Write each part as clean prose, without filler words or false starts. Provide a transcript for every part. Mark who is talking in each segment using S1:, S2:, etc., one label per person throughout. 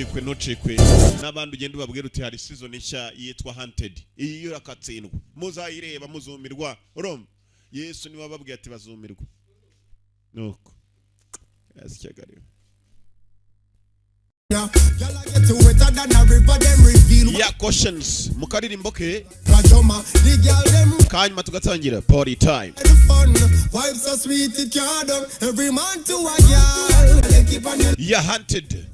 S1: ntucikwe n'abandi ugenda ubabwira uti hari season nshya yitwa Hunted iyo akatsindwa muzayireba muzumirwa urumva Yesu niwe bababwiye ati bazumirwa nuko yasikagariye ya questions mukaririmbo ke kanyuma tugatangira party time ya Hunted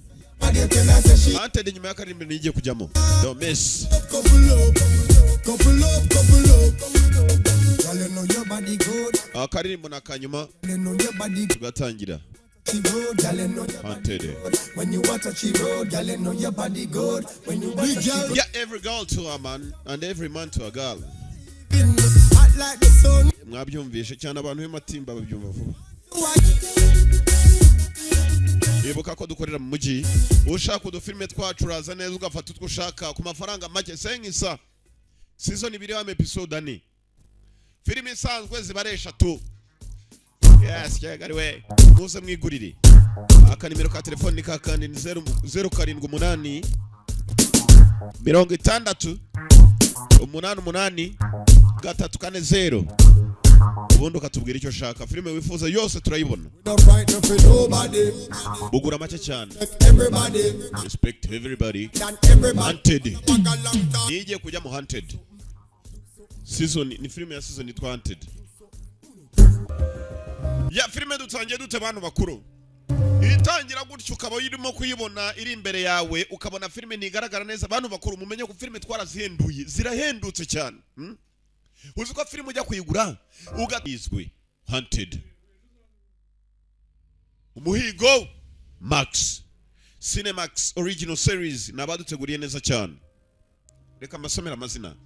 S1: nyuma y'akaririmbo nigiye kujyamo don't miss akaririmbo nakanyuma tugatangira Hunted. When you watch she road, girl, you know your body good. When you watch she yeah, every girl to a man and every man to a girl. Hot like the sun. Mwabyumvishe cyane abantu b'amatimba babyumva vuba. Ibuka ko dukorera mu muji, ushaka udufilme twacuraza neza ugafata utwo ushaka ku mafaranga make senkisa. Season 2 ya episode 4. Filime isanzwe zibaresha tu. Yes, kagezweho. Muze mwigurire. Akanimero ka telefone ni kandi 078 60 88 340 ubundi ukatubwira icyo shaka filime wifuza yose turayibona bugura make cyane respect everybody Hunted nigiye kujya mu Hunted season ni filime ya season yitwa Hunted ya filime dutangiye dute abantu bakuru itangira gutyo ukaba irimo kuyibona iri imbere yawe ukabona filime nigaragara neza abantu bakuru mumenye ko filime twarazihenduye zirahendutse cyane uzi ko filime ujya kuyigura ugatizwe Hunted umuhigo Max Cinemax original series nabaduteguriye neza cyane reka mbasomera amazina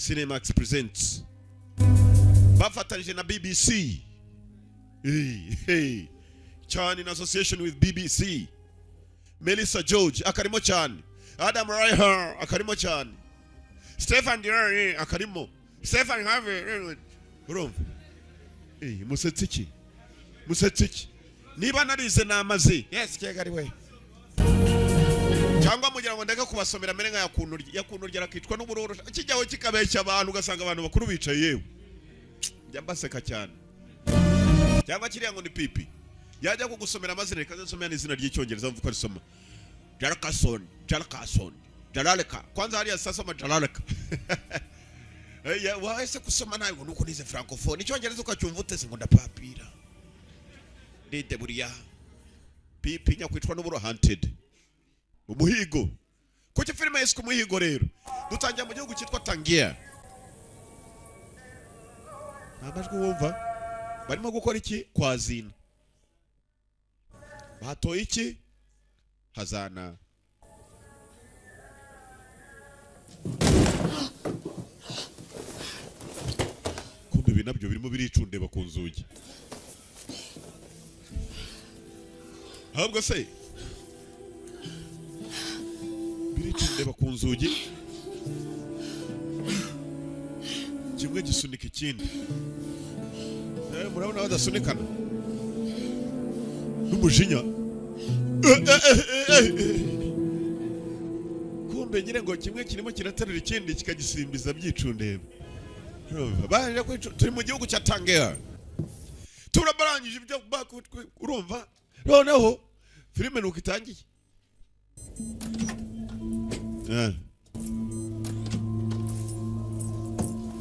S1: Cinemax presents bafatanyije na BBC hey Chan in association with BBC Melissa George akarimo cyane Adam Ryher akarimo cyane Stefan Dier akarimo Stefan Harvey urumva musetsiki niba narize namaze yes kagezweho cyangwa mugira ngo ndeke kubasomera mere nka yakunurya rakitwa n'uburoro kijyaho kikabeshya abantu ugasanga abantu bakuru bicaye yewe njya mbaseka cyane cyangwa kiriya ngo ni pipi yajya kugusomera amazina reka nsomera n'izina ry'icyongereza mvuko risoma Jalaleka kwanza hariya sasa Jalaleka wahise kusoma nawe nuko nize francophone icyongereza ukacyumva utese ngo ndapapira ndite buriya pipi nyakwitwa n'uburo Hunted umuhigo kuki filime yiswe umuhigo rero dutangira mu gihugu cyitwa Tangier nabajwe wumva barimo gukora iki kwazina batoye iki hazana kumbe binabyo birimo biricundeba ku nzugi ahubwo se biricundeba ku nzugi kimwe gisunika ikindi murabona badasunikana n'umujinya kumbe nyine ngo kimwe kirimo kiraterura ikindi kikagisimbiza byicundeba baje turi mu gihugu cya Tangier turabarangije ibyo urumva noneho filime nuko itangiye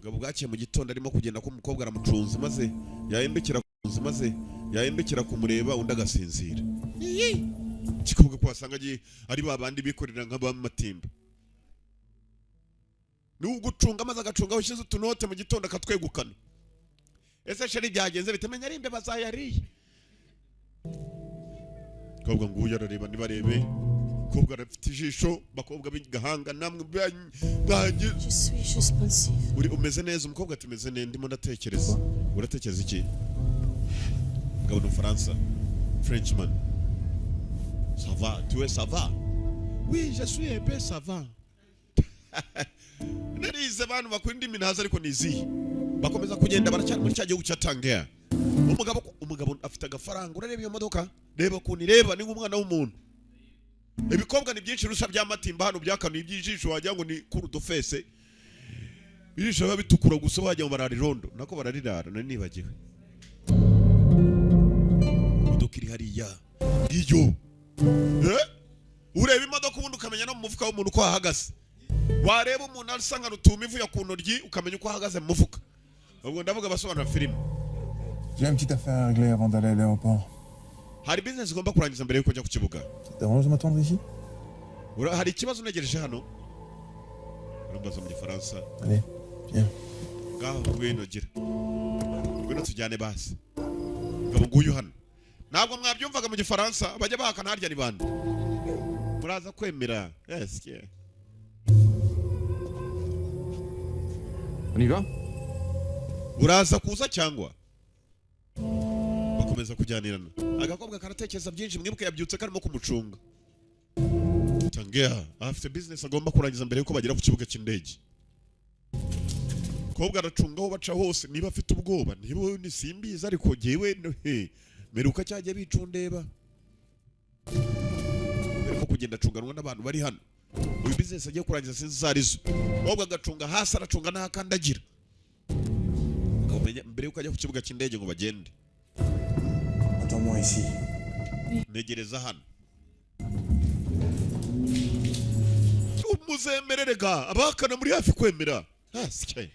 S1: ngabo bwaciye mu gitondo arimo kugenda ko umukobwa aramucunze maze yahindukira kumureba undi agasinzira kikuvuga ko wasanga ari babandi bikorera nk'abamatimba n'ugucunga maze agacunga ushize utunote mu gitondo akatwegukana ese sheri byagenze bitemenya ari imbe bazayariye kobwa ngo uyarareba nibarebe kobwa arafite ijisho bakobwa b'igahanga namwe bwaje uri umeze neza umukobwa tumeze neza ndimo ndatekereza uratekereza iki ngabo no Faransa Frenchman ça va tu es ça va oui je suis un peu ça va narize abantu bakunda iminaza ariko nizi bakomeza kugenda baracyari muri cya gihugu cya Tangier umugabo afite agafaranga urareba iyo modoka reba kunireba ni nk'umwana w'umuntu ibikobwa ni byinshi rusha by'amatimba hano byakanuye ibyijisho wajya ngo ni kurudofese bijisho biba bitukura gusa wajya mu bararirondo nako bararirara nari nibagiwe udukiri hariya iyo ureba imodoka ubundi ukamenya no mu mufuka w'umuntu uko ahagaze wareba umuntu asanga rutuma ivuye ku ntoryi ukamenya uko ahagaze mu mufuka ubwo ndavuga basobanura filime.
S2: J'ai une petite affaire à régler avant d'aller à l'aéroport.
S1: Hari business ugomba kurangiza mbere yuko ujya ku kibuga.
S2: Ça t'arrange de m'attendre ici?
S1: Hari ikibazo negereje hano. Urumbaza mu Gifaransa.
S2: Allez, viens.
S1: Ngaho ngwino gira. Ngwino tujyane basi. Ngabo nguyu hano. Ntabwo mwabyumvaga mu Gifaransa bajya bahakana harya ni bande. Muraza kwemera. Yes, yeah.
S2: On y va?
S1: Uraza kuza cyangwa? Bakomeza kujyanirana. Agakobwa karatekereza byinshi mwibuke yabyutse karimo kumucunga. Tangia afite business agomba kurangiza mbere yuko bagera ku kibuga cy'indege. Kobwa aracungaho baca hose niba afite ubwoba niba ni simbiza ariko jewe meruka cyajye bicundeba. Barimo kugenda acunganwa n'abantu bari hano. Uyu business agiye kurangiza sinzi zarizo. Kobwa agacunga hasi aracunga n'akandagira. Mbere yuko ajya ku kibuga cy'indege ngo bagende.
S2: Attends-moi ici.
S1: Negereza hano. Umuzemererega abakana muri hafi kwemera. Hasike.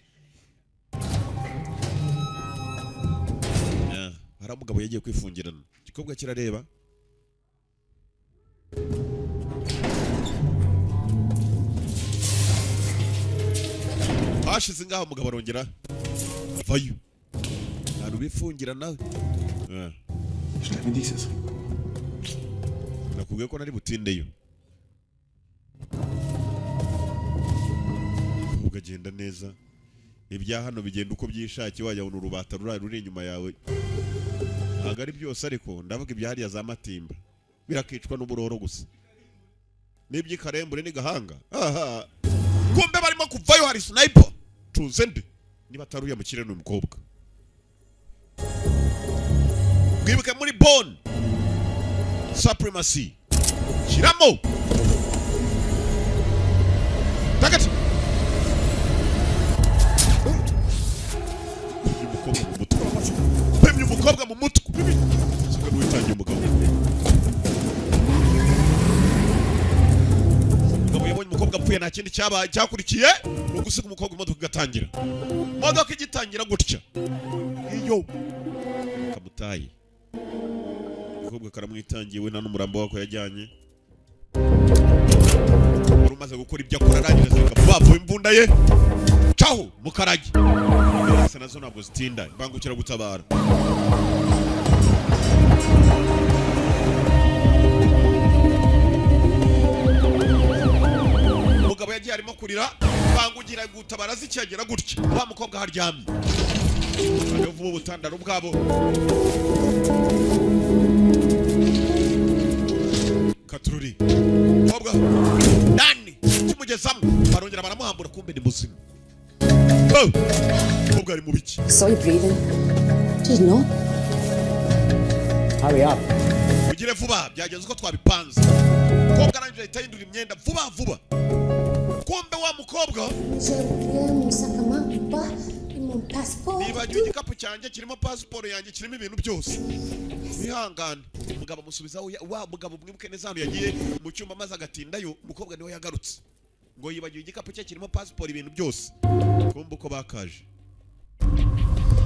S1: Hari umugabo yagiye kwifungirana. Igikobwa kirareba. Hashize ngaho umugabo arongera avayo. Hari ubifungira nawe.
S2: Je t'avais dit que ça serait cool.
S1: Nakubwiye ko nari butindeyo. Ugagenda neza. Ibya hano bigenda uko byishaki wajya ubona urubata ruri inyuma yawe. Ntabwo ari byose ariko ndavuga ibya hariya za matimba. Birakicwa n'uburoro gusa. N'iby'ikarembure n'igahanga. Aha. Kumbe barimo kuvayo hari sniper. Tuze nde. Niba taruya mu kirere n'umukobwa. Mwibuke muri Bone Supremacy. Shiramo. Takati. Pemye umukobwa mu mutwe. Sika n'uwitangiye umugabo. Umugabo yabonye umukobwa apfuye nta kindi cyabaye cyakurikiye no gusiga umukobwa imodoka igatangira. Imodoka igitangira gutya. Iyo kamutaye. Umukobwa karamwitangiye we nta n'umurambo wako yajyanye. Umaze gukora ibyo akora arangiriza bavuye imbunda ye. Ciao mukarage. Asa nazo ntabwo zitinda imbangukira gutabara. Umugabo yagiye arimo kurira bangugira gutabara zicyagera gutya. Wa mukobwa haryamye. Bavuye ubutandaro bwabo. Katururi. Kobwa nani kimugezamo barongera baramuhambura kumbe ni muzima. Kobwa ari mu biki.
S3: So you breathing? Did not.
S2: Hurry up.
S1: Ugire vuba byagenze uko twabipanze. Kobwa arangije itahindura imyenda vuba vuba. Kumbe wa mukobwa niba igikapu cyanjye kirimo passport yanjye kirimo ibintu byose. Ihangane umugabo musubiza wa mugabo mwibuke neza hano yagiye mu cyumba maze agatindayo umukobwa niwe yagarutse ngo yibagiwe igikapu cye kirimo passport ibintu byose. Kumbe uko bakaje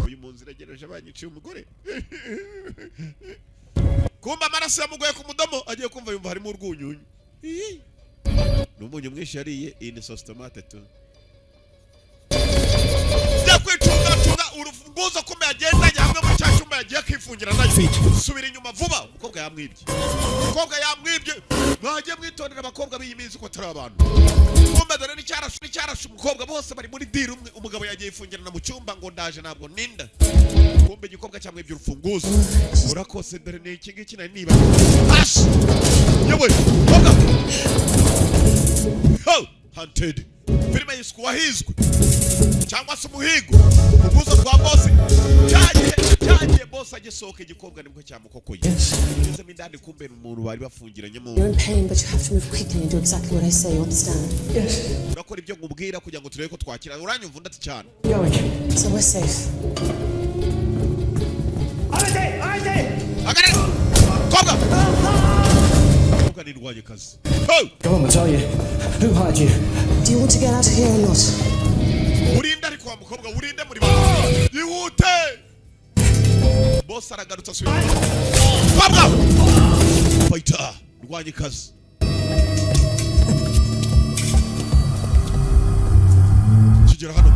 S1: uyu munsi iragereje banyiciye umugore. Kumbe amaraso yamugoye ku mudomo agiye kumva yumva harimo urwunyunyu. Numunyu mwinshi yariye iyi ni sauce tomate tu. Yakwicunga urufunguzo kumbe yagendanye hamwe mu cyumba yagiye kwifungira nayo. Subira inyuma vuba umukobwa yamwibye. Umukobwa yamwibye mwagiye mwitondera abakobwa b'iyi minsi ko tari abantu. Kumbe dore n'icyarashe umukobwa bose bari muri deal umwe umugabo yagiye ifungirana mu cyumba ngo ndaje ntabwo ninda. Kumbe igikobwa cyamwibye urufunguzo. Urakose dore ni iki ngiki nari niba. Yewe kobwa. Hunted. filime yiswe wahizwe cyangwa se umuhigo uguzo kwa boss cyagiye boss agisohoka igikobwa nibwo cyamukokoye ngeze mindani kumbe umuntu bari bafungiranye mu
S3: You're in pain, but you have to move quickly and do exactly what I say. You understand?
S2: Yes.
S1: urakora ibyo ngubwira kugira ngo turebe ko twakira uranyumva ndati cyane
S2: Going.
S3: So we're safe.
S1: agarara kobwa nirwanye kazi
S2: Go on, I tell you. Who hired you?
S3: Do you want to get out of here or not?
S1: urinde ariko wa mukobwa urinde muri ba yihute boss aragarutse asubira kobwa fighter rwanye kazi kigera hano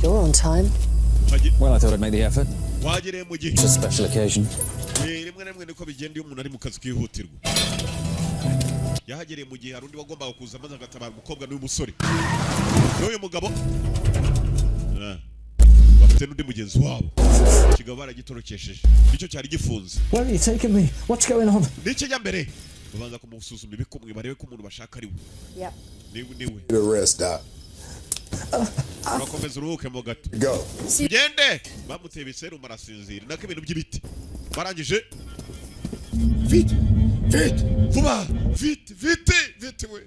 S3: You're on time.
S2: Well, I thought I'd make the effort.
S1: wagereye mu gihe
S2: It's a special occasion.
S1: rimwe na rimwe niko bigenda iyo umuntu ari mu kazi kihutirwa yahagereye mu gihe hari undi wagombaga kuza maze agatabara umukobwa n'uyu musore n'uyu mugabo bafite n'undi mugenzi wabo kigabo baragitorokesheje nicyo cyari gifunze
S2: Where are you taking me? What's going on?
S1: n'ikijya mbere babanza kumusuzuma ibikumwe barebe ko umuntu bashaka ari we
S3: Yep.
S1: niwe
S4: The rest out.
S1: urakomeza uruhuke mo gato
S4: Go.
S1: gende bamuteye ibiserumu arasinzira nako ibintu by'ibiti barangije vite vuba vite we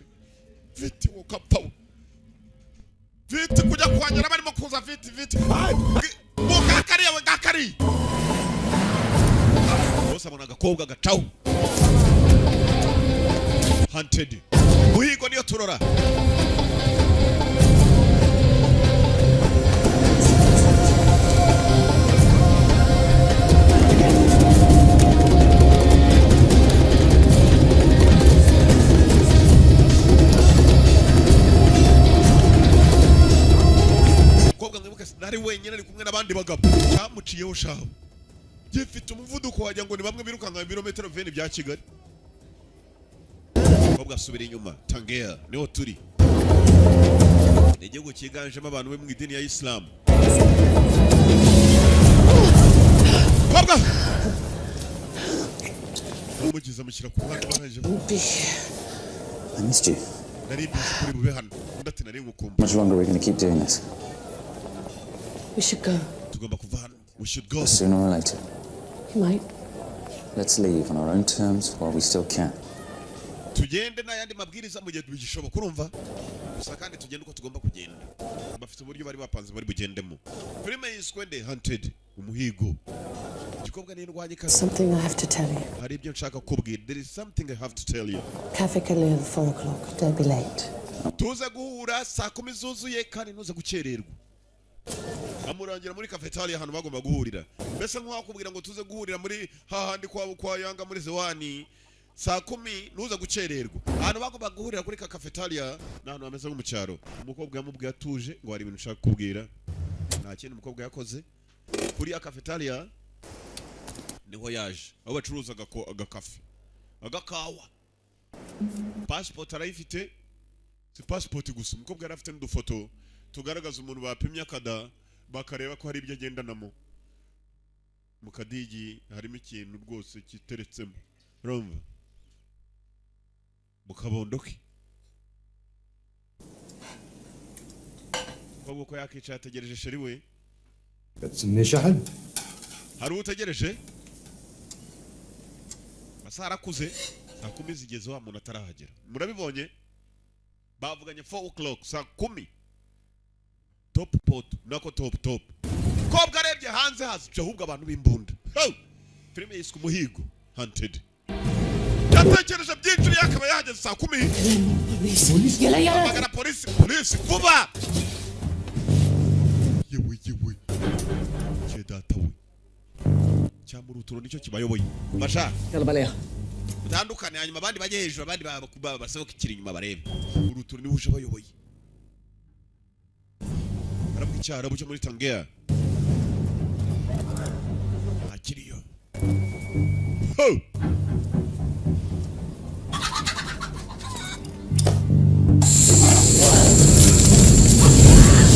S1: ukapfa we vite kujya kuhagera barimo kuza vite ngakariye bose abona agakobwa gacaho hunted muhigo niyo turora nari wenyine ari kumwe n'abandi bagabo cyamuciyeho shaho gifite umuvuduko wagira ngo ni bamwe birukanka ibirometero 20 bya Kigali kobwa asubira inyuma K.G.L niho turi igihugu cyiganjemo abantu bo mu idini ya Islam kobwa umugize amushyira ku ruhande baraje
S5: I missed you.
S1: nari bizi kuri bube hano ndati nari ngukumva
S5: Much longer are we going to keep doing this?
S3: We should go.
S1: tugomba kuva hano we should go
S5: Sooner or later.
S3: You might.
S5: Let's leave on our own terms while we still can.
S1: tugende n'ayandi mabwiriza mu gihe tubigishoboka urumva gusa kandi tugende uko tugomba kugenda bafite uburyo bari bapanze bari bugendemo filime yiswe The Hunted umuhigo igikobwa n'indwanye kazi
S3: Something I have to tell you.
S1: hari ibyo nshaka kubwira there is something I have to tell you
S3: Cafe K.G.L at 4 o'clock. Don't be late.
S1: tuze guhura saa 10 zuzuye kandi ntuze gukererwa amurangira muri cafeteria ahantu bagomba guhurira mbese nk'uwakubwira ngo tuze guhurira muri hahandi kwa yanga muri Zewani saa 10 ntuze gukererwa ahantu bagomba guhurira kuri cafeteria n'ahantu hameze nko mu cyaro umukobwa yamubwiye atuje ngo hari ibintu ushaka kubwira nta kintu umukobwa yakoze kuri cafeteria niho yaje aho bacuruza agakafe agakawa passport arayifite si passport gusa umukobwa yari afite n'udufoto tugaragaza umuntu bapimye akada bakareba ko hari ibyo agendanamo mu kadigi harimo ikintu rwose kiteretsemo urumva mu kabondo ke kobwa ko yakicaye ategereje sheri we hari utegereje asa arakuze saa 10 zigeze wa muntu atarahagera murabibonye bavuganye 4 o'clock saa 10 top pot nako top kobwa arebye hanze hazica ahubwo abantu b'imbunda filime yiswe umuhigo Hunted yatekereje byinshi yakaba yahageze saa 10 amagana polisi vuba yewe data we cyamuruturo nicyo kibayoboye basha utandukane hanyuma abandi bajye hejuru abandi basohoka ikiri inyuma barebe uruturo niwe uje bayoboye aramucyara bucyo muri K.G.L akiriyo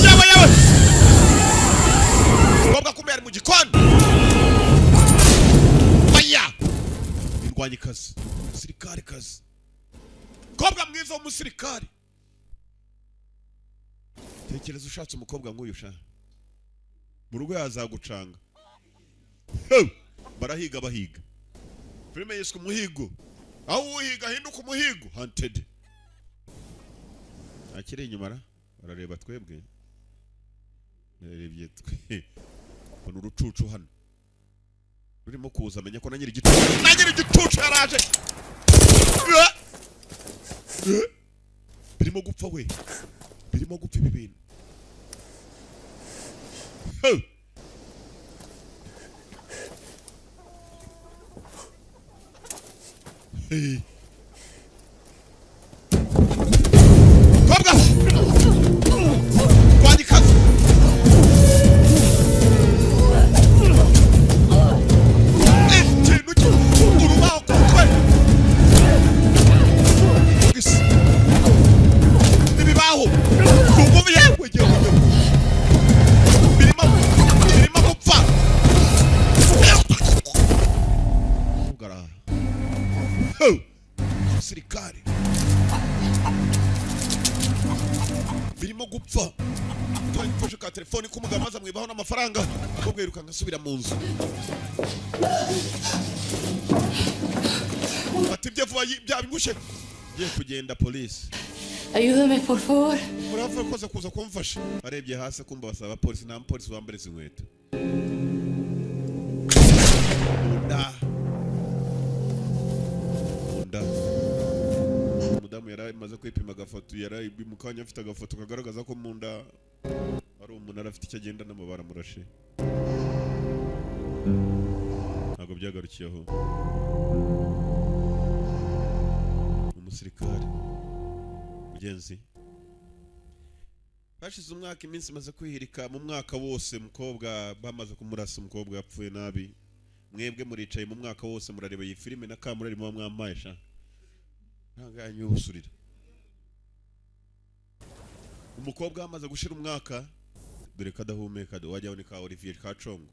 S1: yawe kobwa kumbe ari mu gikoni baya indwanye kazi umusirikare kazi kobwa mwiza w'umusirikare tekereza ushatse umukobwa nk'uyu sha mu rugo yazagucanga barahiga bahiga filime yiswe umuhigo aho uhiga hinduka umuhigo hunted akiri inyuma barareba twebwe narebye twe kono urucucu hano rurimo kuza amenya ko nanyiri igitucu yaraje birimo gupfa we birimo gupfa ibi bintu Kobwa! Kwani kazi! Nuki urubaho kutwe! Ugisi! Nibibaho! Kugumu yewe yewe! Birimo gupfa! Ugara! Sirikari! Birimo gupfa twafashe ka telefone k'umugabo maze amwibaho n'amafaranga akobwa yiruka ngasubira mu nzu ati bye vuba byabingushe ngiye kugenda police
S3: Ayúdame, por favor.
S1: murafa koza kuza kumfasha arebye hasi kumba basaba police nta police wambere inkweto nda umudamu yari maze kwipima agafoto yari mukanya afite agafoto kagaragaza ko mu nda ari umuntu arafite icyo agenda n'amabara murashe ntabwo byagarukiyeho umusirikare mugenzi hashize umwaka iminsi maze kwihirika mu mwaka wose mukobwa bamaze kumurasa umukobwa yapfuye nabi mwebwe muricaye mu mwaka wose murareba iyi filime na kamurari mu mwamaye sha ntanganye ubusurira umukobwa amaze gushira umwaka dore kadahumeka wajya unika Olivier Kacongo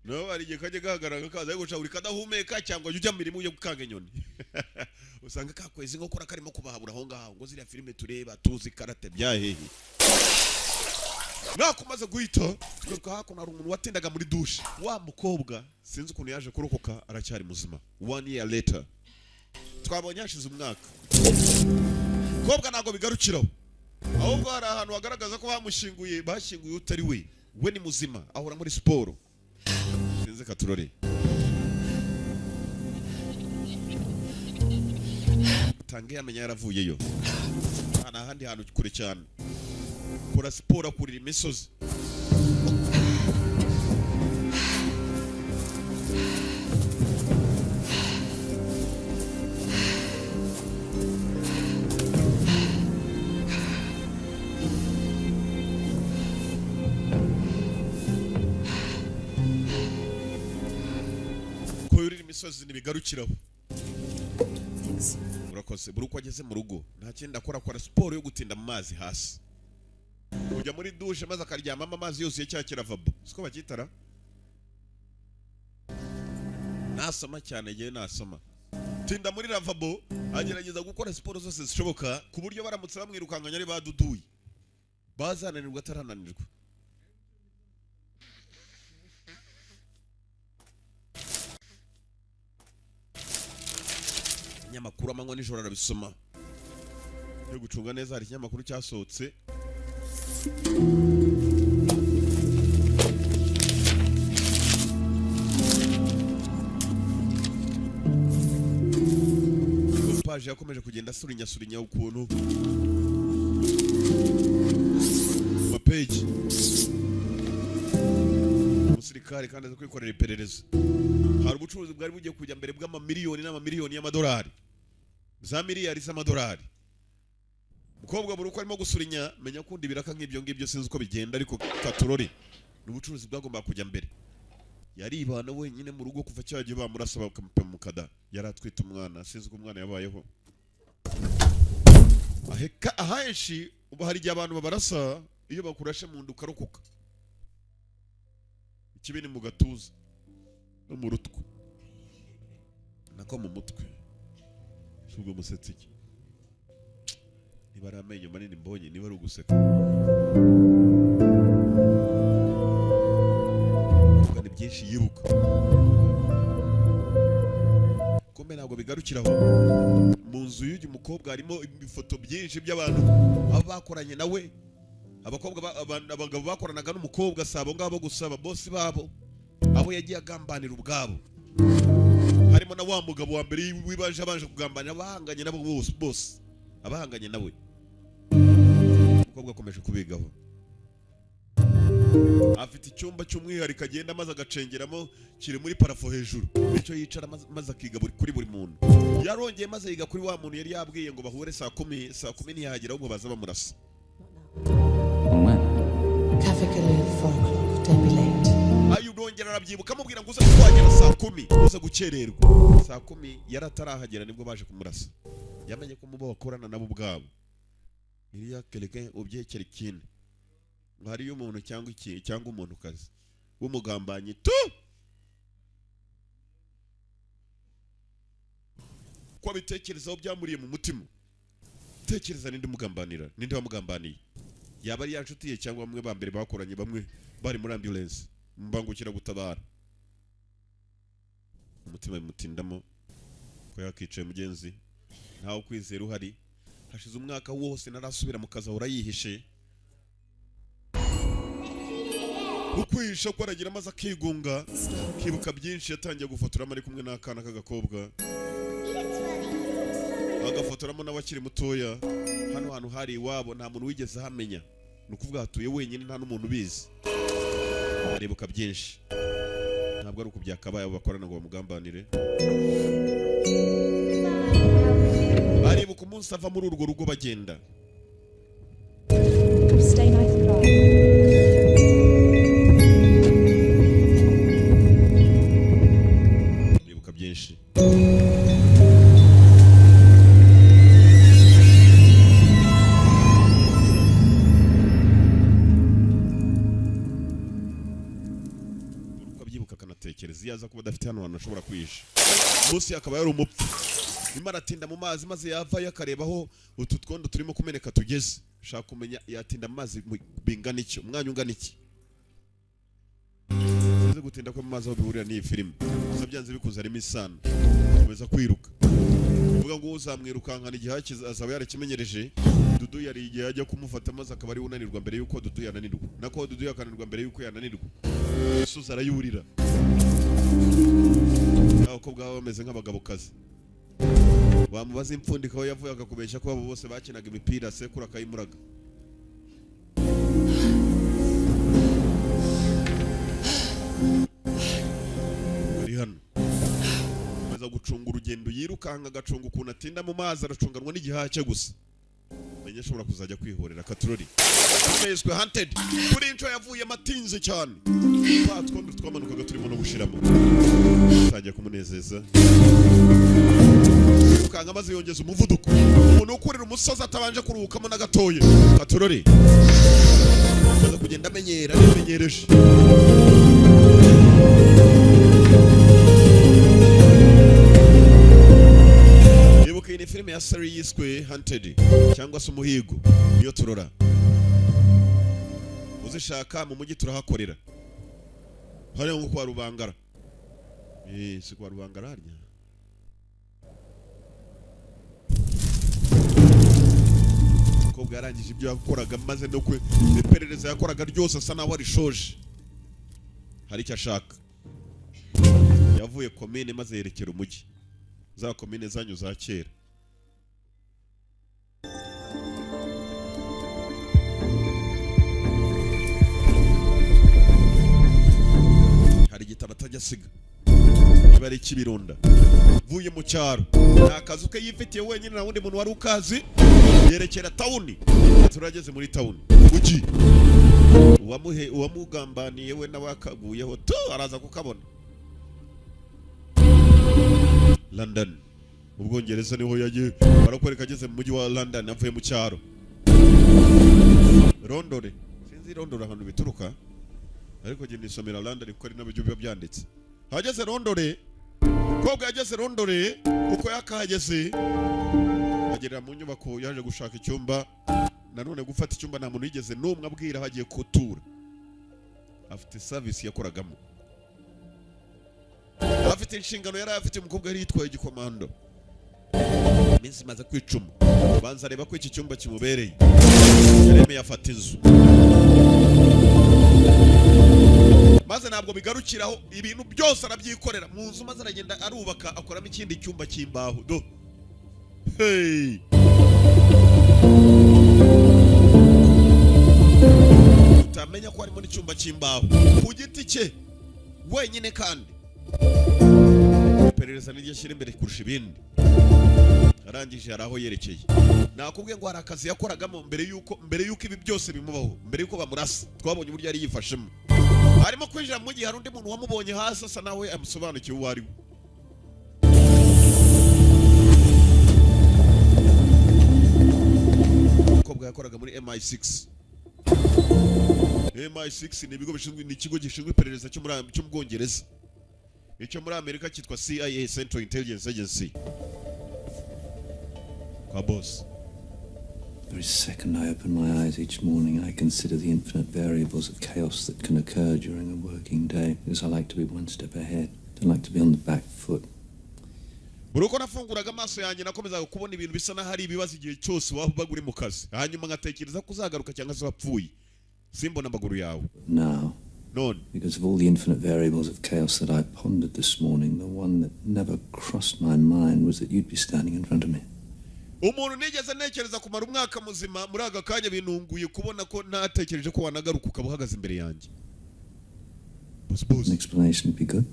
S1: no ari gihe kaje gahagarara kaza guca uri kadahumeka cyangwa ujya mirimo yo gukanga inyoni usanga kakwezi nko kora karimo kubahabura aho ngaho ngo ziriya filime tureba tuzi karate byahehe nakumaze guhita tugaruka hakuno hari umuntu watendaga muri douche wa mukobwa sinzi ukuntu yaje kurokoka aracyari muzima 1 year later twabonye hashize umwaka kobwa nago bigarukiraho ahubwo hari ahantu hagaragaza ko bamushinguye bashinguye utari we ni muzima ahora muri siporo sinzi katurore tange yamenya yaravuyeyo ahandi hantu kure cyane kora siporo kurira imisozi imisozi nibigarukiraho urakoze buri uko ageze mu rugo nta kindi akora siporo yo gutinda mu mazi hasi ujya muri douche maze akaryamamo amazi yose cyakira vabo siko bakitara nasoma cyane gihe nasoma tinda muri lavabo agerageza gukora siporo zose zishoboka ku buryo baramutse bamwirukanganya ari baduduye bazananirwa atarananirwa nyamakuru amanywa nijoro arabisoma yo gucunga neza hari ikinyamakuru cyasohotse paje yakomeje kugenda asurinya ukuntu page umusirikare kandi aza kwikorera iperereza hari ubucuruzi bwari bugiye kujya mbere bw'amamiliyoni n'amamiliyoni y'amadolari za miliyari z'amadolari mukobwa buri uko arimo gusurinya menya kundi biraka nk'ibyo ngibyo sinzi uko bigenda ariko katurori n'ubucuruzi bwagomba kujya mbere yari ibana wenyine mu rugo kuva cyagiye bamurasa bakamupema mukada yari atwita umwana sinzi ko umwana yabayeho aheka ahenshi ubu hari igihe abantu babarasa iyo bakurashe mu nda ukarokoka ikibini mu gatuza no mu rutwe nako mu mutwe shubwo musetsi iki niba ari amenyo manini mbonye niba ari uguseka ni byinshi yibuka kombe ntabwo bigarukiraho mu nzu y'uyu mukobwa harimo ibifoto byinshi by'abantu abo bakoranye nawe abagabo bakoranaga n'umukobwa sabo ngabo gusaba boss babo abo yagiye agambanira ubwabo harimo na wa mugabo wa mbere wibaje abanje kugambanira abahanganye nabo bose abahanganye nawe umukobwa akomeje kubigaho afite icyumba cy'umwihariko agenda maze agacengeramo kiri muri parafo hejuru nicyo yicara maze akiga kuri buri muntu yarongeye maze yiga kuri wa muntu yari yabwiye ngo bahure saa kumi ntiyahageraho ngo baza bamurasa ayurongera arabyibuka amubwira ngo uze kuhagera saa 10 uze gukererwa saa 10 yari atarahagera nibwo baje kumurasa yamenye ko mubo bakorana nabo ubwabo iriya quelqu'un ubyekera ikindi hari umuntu cyangwa umuntu kazi w'umugambanyi tu ko bitekerezaho byamuriye mu mutima tekereza ninde mugambanira ninde wamugambaniye yaba ari yanshutiye cyangwa bamwe bambere bakoranye bamwe bari muri ambulance mbangukira gutabara umutima mutindamo ko yakicaye mugenzi ntaho kwizera uhari hashize umwaka wose narasubira mu kazi ahora yihishe ukwisha ko aragira amaze akigunga kibuka byinshi yatangiye gufotoramo ari kumwe n'akana k'agakobwa agafotoramo n'abakiri mutoya hano hantu hari iwabo nta muntu wigeze ahamenya ni ukuvuga hatuye wenyine nta n'umuntu ubizi aribuka byinshi ntabwo ari uko byakabaye abo bakorana ngo bamugambanire aribuka umunsi ava muri urwo rugo bagenda aribuka byinshi akanatekereza yaza kuba adafite hano hantu ashobora kwihisha munsi akaba yari umupfu nyuma aratinda mu mazi maze yava yakarebaho utu twondo turimo kumeneka tugeze shaka kumenya yatinda mu mazi bingana iki umwanya ungana iki uze gutinda ko mu mazi aho bihurira n'iyi filime gusa byanze bikuza harimo isano komeza kwiruka uvuga ngo uzamwirukankana igihe azaba yarakimenyereje Dudu yari igihe ajya kumufata maze akaba ari unanirwa mbere yuko Dudu yananirwa nako Dudu yakananirwa mbere yuko yananirwa Yesuza arayurira abakobwa baba bameze nk'abagabo kazi wamubaza impfundika aho yavuye akakubeshya ko abo bose bakinaga imipira sekura akayimuraga ari hano maze gucunga urugendo yirukanka agacunga ukuntu atinda mu mazi aracunganwa n'igihacye gusa menye ashobora kuzajya kwihorera katurori Kagezweho hunted kuri inco yavuye matinze cyane twatwondo twamanukaga turimo no gushiramo tangiye kumunezeza kanga maze yongeza umuvuduko umuntu ukurira umusozi atabanje kuruhukamo na gatoye katurori maze kugenda amenyereje Iyi ni filime ya series yiswe Hunted cyangwa se umuhigo niyo turora uzishaka mu mujyi turahakorera hariya nko kwa Rubangara si kwa Rubangara harya ko bwarangije ibyo yakoraga maze no kwe iperereza yakoraga ryose asa naho arishoje hari icyo ashaka yavuye komine maze yerekera umujyi za komine zanyu za kera hari igitabo atajya asiga niba ari ikibironda vuye mu cyaro nta kazu ke yifitiye wenyine na wundi muntu wari ukazi yerekera tawuni turageze muri tawuni ugi uwamugambaniye we n'abakaguyeho to araza kukabona London Ubwongereza niho yagiye barakwereka ageze mu mujyi wa London avuye mu cyaro Rondore sinzi Rondore ahantu bituruka ariko genda isomera London kuko ari nabyo biba byanditse hageze Rondore kobwa yageze Rondore uko yakahageze agerera mu nyubako yaje gushaka icyumba nanone gufata icyumba nta muntu yigeze n'umwe abwira aho agiye kutura afite service yakoragamo afite inshingano yari afite umukobwa yari yitwaye igikomando iminsi imaze kwicuma banza areba ko iki cyumba kimubereye yaremeye afata inzu maze ntabwo bigarukiraho ibintu byose arabyikorera mu nzu maze aragenda arubaka akoramo ikindi cyumba cy'imbaho do hey utamenya ko harimo n'icyumba cy'imbaho ku giti cye wenyine kandi iperereza niryo shyira imbere kurusha ibindi arangije hari aho yerekeye nakubwiye ngo hari akazi yakoragamo mbere yuko ibi byose bimubaho mbere yuko bamurasa twabonye uburyo yari yifashemo harimo kwinjira mu gihe hari undi muntu wamubonye hasi asa nawe amusobanukiwe uwo ari we umukobwa yakoraga muri MI6 MI6 ni ikigo gishinzwe iperereza cyo mu Bwongereza icyo muri Amerika cyitwa CIA Central Intelligence Agency kwa boss.
S4: Every second I open my eyes each morning, I consider the infinite variables of chaos that can occur during a working day, because I like to be one step ahead. I don't like to be on the back foot.
S1: Buruko nafunguraga amaso yanjye nakomezaga kubona ibintu bisa naho hari ibibazo igihe cyose waba uri mu kazi. Hanyuma ngatekereza kuzagaruka cyangwa se wapfuye. Simbona amaguru yawe.
S4: Now,
S1: none,
S4: because of all the infinite variables of chaos that I pondered this morning, the one that never crossed my mind was that you'd be standing in front of me.
S1: Umuntu nigeze ntekereza kumara umwaka muzima muri aga kanya binunguye kubona ko natekereje ko wanagaruka ukaba uhagaze imbere yanjye.
S4: An explanation would be good.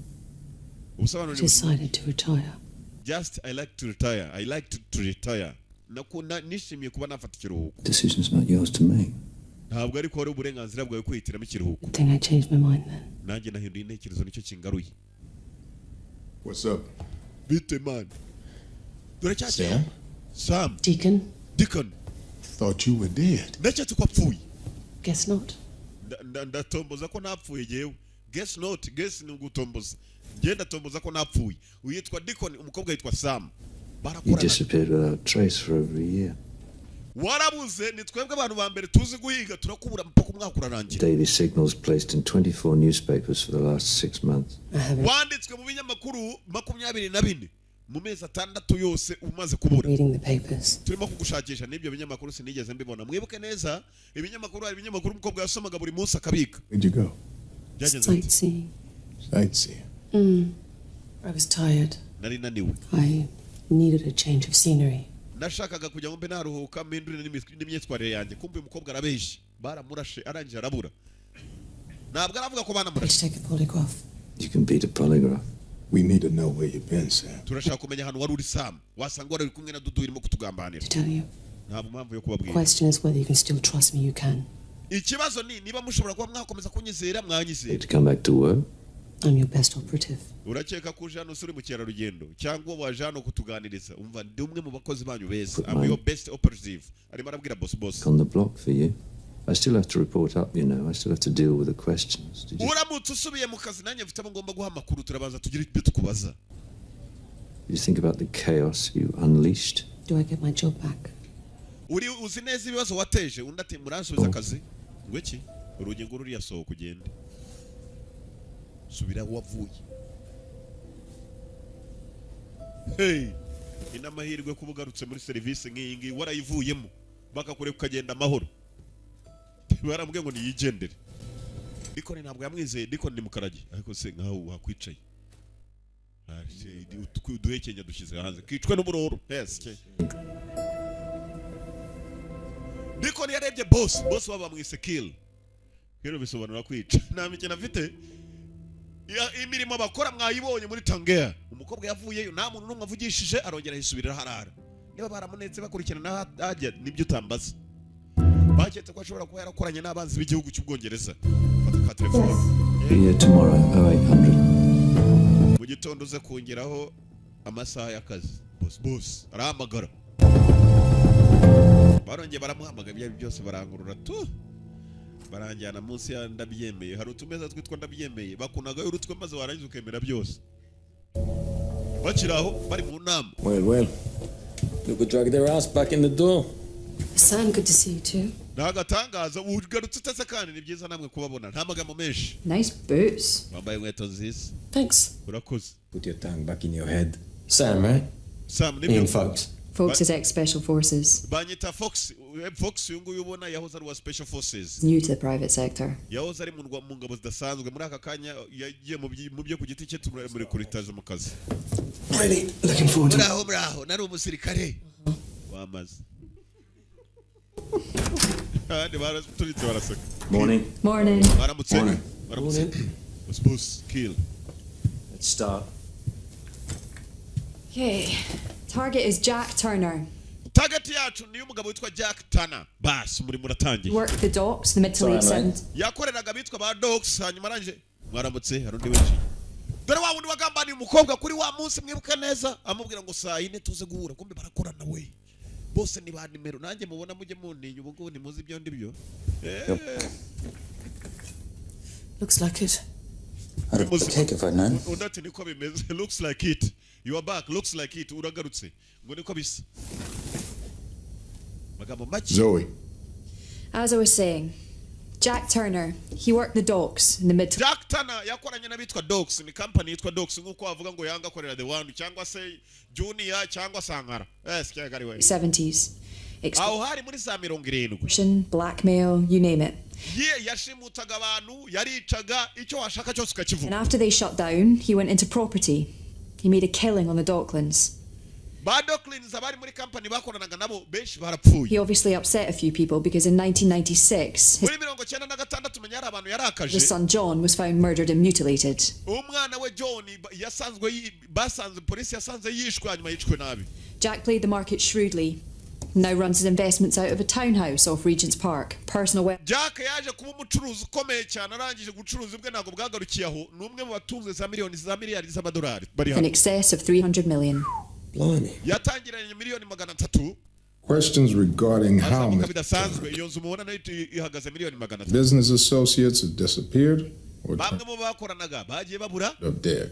S3: I decided to retire.
S1: Just I like to retire. I like to retire. Nishimiye kuba nafata ikiruhuko.
S4: Decision's not yours to make.
S1: Ntabwo ari ko ari uburenganzira bwawe kwihitiramo ikiruhuko.
S3: I think I changed my mind then.
S1: Nanjye nahinduye intekerezo nicyo kingaruye.
S6: What's up?
S1: Bite man. Dore cyane. Sam.
S3: Deacon.
S6: Thought you were dead.
S1: Ndaketse ko apfuye.
S3: Guess not.
S1: Ndatomboza ko napfuye jewe. Guess not. Guess ni ugutomboza. Ngenda tomboza ko napfuye. Uyitwa Deacon umukobwa yitwa Sam.
S4: He disappeared without trace for over a year.
S1: Warabuze ni twebwe abantu ba mbere tuzi guhiga turakubura mpaka umwaka urarangira.
S4: Daily signals placed in 24 newspapers for the last 6 months.
S1: Wanditswe mu binyamakuru 24 mu mezi 6 yose umaze kubura.
S3: Reading the papers.
S1: Turimo kugushakisha n'ibyo binyamakuru sinigeze mbibona. Mwibuke neza ibinyamakuru hari ibinyamakuru umukobwa yasomaga buri munsi akabika.
S6: Where'd you go?
S3: Sightseeing.
S6: Sightseeing.
S3: I was tired.
S1: Nari naniwe.
S3: I needed a change of scenery.
S1: Nashakaga kujya ngo mbe naruhuka mpindure n'imyitwarire yanjye kumbe umukobwa arabeje baramurashe arangije arabura. Ntabwo aravuga ko bana murashe.
S3: Take a polygraph.
S4: You can beat a polygraph.
S6: We need to know where you've been, Sam.
S1: Turashaka kumenya hano wari uri Sam. Wasanga wari kumwe na Dudu irimo kutugambanira.
S3: To tell you.
S1: Ntabwo mpamvu yo kubabwira.
S3: Question is whether you can still trust me. You can.
S1: Ikibazo ni niba mushobora kuba mwakomeza kunyizera mwanyizera.
S4: To come back to work.
S3: I'm your best operative.
S1: Urakeka ko uje hano suri mu kiraro rugendo cyangwa waje hano kutuganiriza umva ndi umwe mu bakozi banyu beza. I'm your best operative. Arimo arabwira boss.
S4: On the block for you. I still have to report up, you know. I still have to deal with the questions.
S1: Uramutse usubiye mu kazi nanjye mfite ngomba guha amakuru turabanza tugira ibyo tukubaza.
S4: You think about the chaos you unleashed.
S3: Do I get my job back?
S1: Uri uzi neza ibibazo wateje undi ati muransubiza akazi. Ngweki urugi nguru riyasohoka kugenda. Subira wavuye. Hey, inamahirwe kubugarutse muri service nk'iyi ngiyi warayivuyemo bakakure kugenda amahoro. Baramubwiye ngo niyigendere. Dikon ntabwo yamwizeye Dikon ni mukarage ariko se nkaho wakwicaye. Duhekenya dushize hanze kicwe n'umuroro. Yes. Dikon yarebye boss baba mwise K.G.L. Rero bisobanura kwica. Nta mikino afite. Imirimo bakora mwayibonye muri Tangea. Umukobwa yavuyeyo nta muntu n'umwe avugishije arongera hisubirira harara. Niba baramunetse bakurikirana hajya nibyo utambaza. Baketse ko ashobora kuba yarakoranye n'abanzi b'igihugu cy'Ubwongereza. Fata ka telefone.
S4: Here tomorrow 0800.
S1: Mu gitondo uze kongeraho amasaha y'akazi. Boss arahamagara. Barongeye baramuhamagara ibyo byose barangurura tu. Baranjyana munsi ya ndabyemeye. Hari utumeza twitwa ndabyemeye. Bakunaga urutwe maze warangiza ukemera byose. Bakiraho bari mu nama.
S6: Well. Look,
S7: People drag their ass back in the door.
S3: Sam, good to see you too.
S1: Nagatangaza ugarutse utase kandi ni byiza namwe kubabona nta magambo menshi.
S8: Nice boots.
S1: Wambaye inkweto nziza.
S3: Thanks.
S1: Urakoze.
S7: Put your tongue back in your head.
S2: Sam, right?
S1: Sam,
S2: Ian Fox.
S8: Fox is ex-Special Forces.
S1: Banyita Fox. Fox uyu nguyu ubona yahoze ari wa Special Forces.
S8: New to the private sector.
S1: Yahoze ari mu ngabo zidasanzwe muri aka kanya yagiye mu byo ku giti cye muri kuritaje mu kazi.
S2: Really looking forward to it.
S1: Bravo, nari umusirikare. Wamaze.
S4: Morning.
S8: Morning.
S1: What's boss K.G.L?
S2: Let's start.
S8: Okay. Target is Jack Turner.
S1: Target yacu ni umugabo witwa Jack Turner. Bas muri muratangiye.
S8: Worked the docks, the mid to late 70s.
S1: Yakoreraga bitwa ba docks hanyuma aranje mwaramutse harundi wenshi. Dore wa wundi wagambaniye umukobwa kuri wa munsi mwibuka neza amubwira ngo saa 4 tuze guhura kumbe barakorana we. Bose ni ba nimero nanjye mubona mujye muntinya ubu ngubu nimuzi ibyo ndibyo.
S3: Looks like it.
S5: I'd take it for none.
S1: Udati niko bimeze. Looks like it. You are back. Looks like it. Uragarutse. Ngo niko bisa. Magambo machi.
S6: Zoe.
S8: As I was saying, Jack Turner, he worked the docks in the mid to
S1: Jack Turner yakoranye n'abitwa Docks ni company yitwa Docks nkuko bavuga ngo yanga korera the one cyangwa se Junior cyangwa Sankara. Cyagari we.
S8: 70s.
S1: Aho hari muri za 70.
S8: Extortion, blackmail, you name it.
S1: Yashimutaga abantu yaricaga icyo washaka cyose
S8: And
S1: ukakivuga.
S8: after they shut down, he went into property. He made a killing on the Docklands.
S1: Ba Docklands abari muri company bakoranaga nabo benshi barapfuye.
S8: He obviously upset a few people because in 1996,
S1: Muri 1996 menya abantu yarakaje.
S8: his son John was found murdered and mutilated.
S1: Umwana we John yasanzwe basanze police yasanze yishwe hanyuma yicwe nabi.
S8: Jack played the market shrewdly. Now runs his investments out of a townhouse off Regent's Park. Personal wealth.
S1: Jack yaje kuba umucuruzi ukomeye cyane arangije gucuruza ubwe ntabwo bwagarukiye aho numwe mu batunze za miliyari z'amadolari bari
S8: In
S1: hano.
S8: excess of 300 million.
S7: Blimey.
S1: Yatangiranye miliyoni 300.
S6: Questions regarding how
S1: Azamuka
S6: Mr.
S1: bidasanzwe iyo nzu mubona nayo ihagaze miliyoni 300.
S6: business associates have disappeared or
S1: Bamwe mu bakoranaga bagiye babura
S6: turned up dead.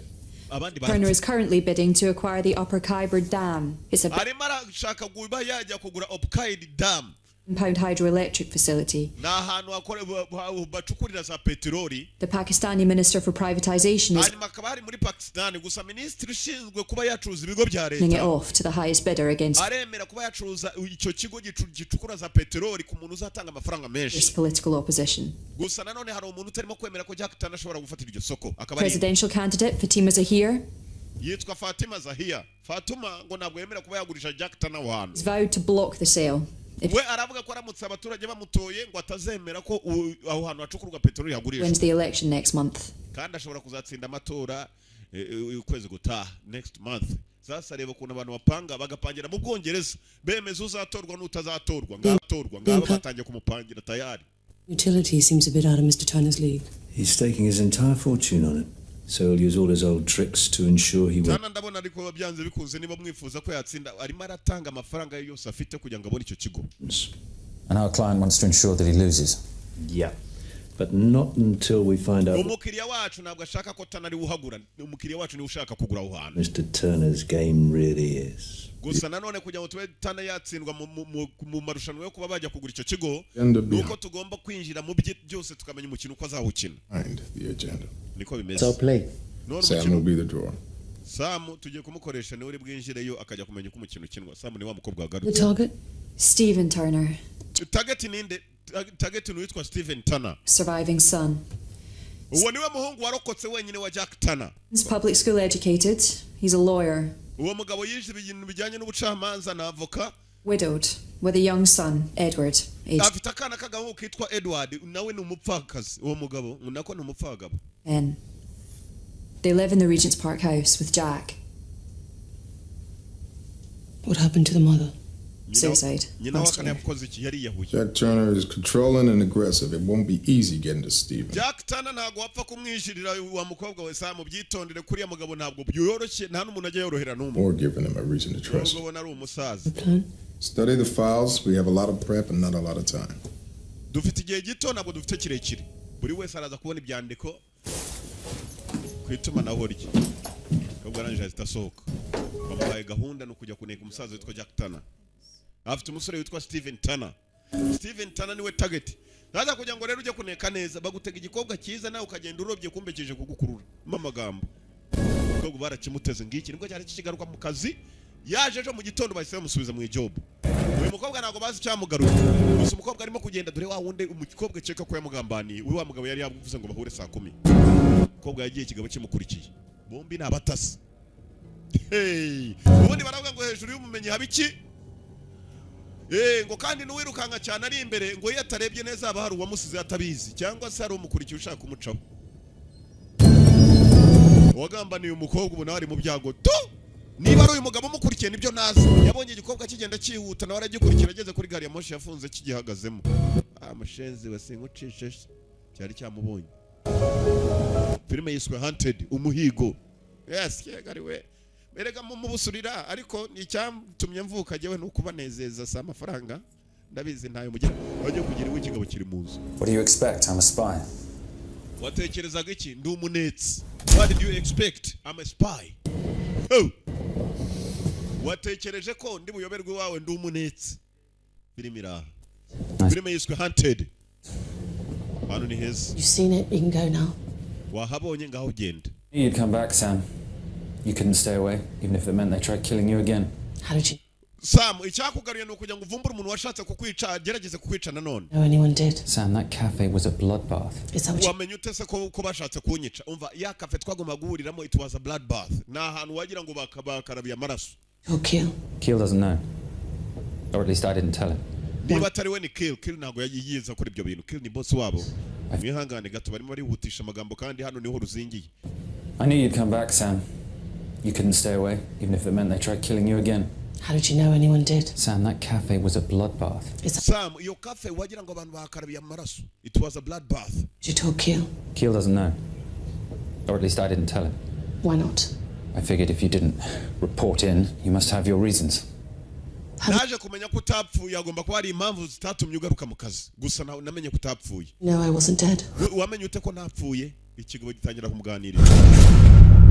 S1: abandi
S8: Turner is currently bidding to acquire the Upper Khyber Dam. It's a
S1: arimo arashaka kuba yajya kugura Opkaid Dam.
S8: £1 hydroelectric facility.
S1: Ni ahantu bacukurira za peteroli.
S8: The Pakistani Minister for Privatization is
S1: Hanyuma akaba hari muri Pakistan gusa minisitiri ushinzwe kuba yacuruza ibigo bya
S8: handing it
S1: leta
S8: off to the highest bidder against
S1: aremera kuba yacuruza icyo kigo gicukura za peteroli ku muntu uzatanga amafaranga
S8: fierce
S1: menshi.
S8: political opposition.
S1: Gusa nanone hari umuntu utarimo kwemera ko Jack Turner ashobora gufatira iryo soko akaba ari
S8: Presidential candidate Fatima Zahir
S1: yitwa Fatima Zahir. Fatuma ngo ntabwo yemera kuba yagurisha Jack Turner ahantu.
S8: has vowed to block the sale.
S1: We aravuga ko aramutse abaturage bamutoye ngo atazemera ko aho hantu hacukurwa peteroli
S8: Wins
S1: yagurishwa
S8: the election next month.
S1: kandi ashobora kuzatsinda amatora ukwezi gutaha next month. Sasa reba ukuntu abantu bapanga bagapangira mu Bwongereza bemeza uzatorwa n'utazatorwa ngaba batangiye kumupangira tayari.
S3: Utility seems a bit out of Mr. Turner's league.
S4: He's staking his entire fortune on it, so he'll use all his old tricks to ensure he won't.
S1: Tana ndabona ariko byanze bikunze niba mwifuza ko yatsinda arimo aratanga amafaranga yose afite kugira ngo abone icyo kigo.
S2: And our client wants to ensure that he loses.
S4: Yeah, but not until we find out what
S1: Umukiriya wacu ntabwo ashaka ko Turner ari uhagura. Umukiriya wacu ni ushaka kugura aho hantu.
S4: Mr. Turner's game really is.
S1: Gusa nanone kugira ngo tube Turner yatsindwa mu marushanwa yo kuba bajya kugura icyo kigo
S6: Agenda
S1: nuko tugomba kwinjira mu bye byose tukamenya umukino uko azawukina.
S6: behind the agenda.
S1: Niko
S7: So
S1: bimeze.
S7: play.
S1: None
S6: Sam will
S1: umukino
S6: be the drawer.
S1: Sam tugiye kumukoresha ni uri bwinjireyo akajya kumenya uko umukino ukinwa. Sam ni wa mukobwa
S3: The
S1: wagarutse.
S3: target?
S8: Stephen Turner,
S1: Target ninde? Target ni witwa Stephen Turner.
S8: surviving son.
S1: Uwo niwe muhungu warokotse wenyine wa Jack Turner.
S8: He's public school educated. He's a lawyer.
S1: Uwo mugabo yize ibintu bijyanye n'ubucamanza na avoka.
S8: Widowed, with a young son, Edward, aged
S1: Afite akana k'agahungu kitwa Edward nawe ni umupfakazi. Uwo mugabo nako ni umupfagabo.
S8: 10. They live in the Regent's Park house with Jack.
S3: What happened to the mother?
S8: Suicide.
S1: Nyina
S8: Last
S1: wakane
S8: year.
S1: yakoze iki yari yahuye.
S6: Jack Turner is controlling and aggressive. It won't be easy getting to Stephen.
S1: Jack Turner ntabwo wapfa kumwishyirira wa mukobwa we Sam byitondere kuriya mugabo ntabwo byoroshye nta n'umuntu ajya yorohera n'umwe.
S6: Or giving him a reason to trust.
S1: Umugabo nari umusaza.
S3: Plan?
S6: Study the files. We have a lot of prep and not a lot of time.
S1: Dufite igihe gito ntabwo dufite kirekire. Buri wese araza kubona ibyandiko ku itumanaho rye. Kabwo arangije ahita asohoka. Bamuhaye gahunda no kujya kuneka umusaza witwa Jack Turner. afite umusore witwa Steven Tanner niwe target naza kugira ngo rero ujye kuneka neza bagutega igikobwa cyiza nawe ukagenda urobye kumbekeje kugukurura amagambo ubwo barakimuteze ngiki nibwo cyari kigaruka mu kazi yaje ejo mu gitondo bahise bamusubiza mu job uyu mukobwa ntago bazi cyamugaruye gusa umukobwa arimo kugenda dore wa wundi umukobwa ceka ko yamugambaniye uyu wa mugabo yari yavuze ngo bahure saa 10 umukobwa yagiye ikigabo kimukurikiye bombi nabatasi ubundi baravuga ngo hejuru y'umumenyi habiki ngo kandi nuwirukanga cyane ari imbere ngo iyo atarebye neza aba hari uwamusize atabizi cyangwa se hari umukurikiye ushaka umucaho wagambaniye umukobwa ubu nawe ari mu byago niba ari uyu mugabo umukurikiye nibyo nazi yabonye igikobwa kigenda cyihuta nawe aragikurikira ageze kuri gari ya moshi yafunze kigihagazemo amushenzi we singucishe cyari cyamubonye filime yiswe Hunted umuhigo yes yegari we berega mu busurira ariko nicyatumye mvuka jewe nukubanezeza sa amafaranga ndabizi ntayo mugira bajye kugira w'ikigabo kiri muzo.
S2: What do you expect? I'm a spy.
S1: Watekerezaga iki ndi umunetsi? What did you expect? I'm a spy. Oh. Watekereje ko ndi buyoberwe wawe ndi umunetsi? Birimira. Filime yiswe Hunted. Hano ni heza.
S3: You've seen it, you can go now.
S1: Wahabonye ngaho ugenda.
S2: You'd come back, Sam. You couldn't stay away, even if it meant they tried killing you again.
S3: How did you
S1: Sam, icyakugaruye no kujya ngo uvumbura umuntu washatse kukwica agerageze kukwica nanone.
S3: know anyone did?
S2: Sam, that cafe was a bloodbath.
S3: Is that what you...
S1: Wamenye utese ko bashatse kunyica. Umva ya cafe twagomba guhuriramo it was a bloodbath. Na ahantu wagira ngo bakarabiye amaraso.
S3: You'll kill?
S2: K.L doesn't know. Or at least I didn't tell him.
S1: Niba atari we ni K.L ntago yagiyiza kuri ibyo bintu. K.L ni boss wabo. Mwihangane gato barimo barihutisha amagambo kandi hano niho ruzingiye.
S2: I knew you'd come back, Sam. You couldn't stay away, even if it meant they tried killing you again.
S3: How did you know anyone did?
S2: Sam, that cafe was a bloodbath.
S3: Is that...
S1: Sam, your cafe wagira ngo abantu bakarabiye amaraso. It was a bloodbath.
S3: Did you tell K.L?
S2: K.L doesn't know. Or at least I didn't tell him.
S3: Why not?
S2: I figured if you didn't report in, you must have your reasons.
S1: Naje kumenya ko utapfuye agomba kuba ari impamvu zitatumye ugaruka mu kazi. Gusa namenye ko utapfuye.
S3: No, I wasn't dead.
S1: Wamenye ute ko napfuye? Ikigabo gitangira kumuganirira.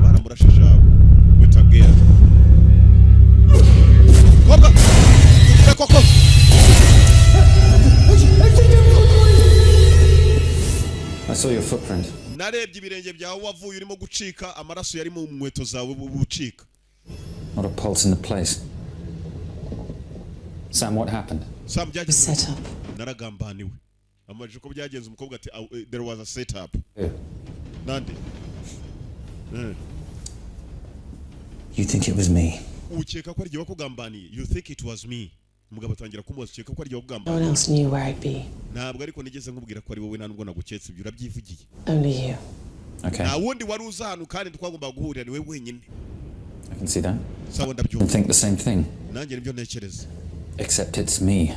S1: Baramurashije abo. Wetagera. Koka. Koko.
S2: I saw your footprint.
S1: Narebye ibirenge byawe wavuye urimo gucika amaraso yari mu nkweto zawe bucika.
S2: Not a pulse in the place. Sam, what happened?
S1: Sam
S3: It was set up.
S1: naragambaniwe. Amajije ko byagenze umukobwa ati there was a setup. Nande.
S2: You think it was me?
S1: Ukeka ko ari giye wakugambaniye. You think it was me? Umugabo atangira kumubaza ukeka ko ari giye
S3: No
S1: wakugambaniye.
S3: one else knew where I'd be.
S1: Ntabwo ariko nigeze nkubwira ko ari wowe ntabwo naguketse ibyo urabyivugiye.
S3: Only you.
S2: Okay,
S1: Nta wundi wari uza hano kandi twagomba guhurira ni we wenyine.
S2: I can see that.
S1: Sawa
S2: I
S1: ndabyumva.
S2: think the same thing.
S1: Nanjye nibyo ntekereza.
S2: Except it's me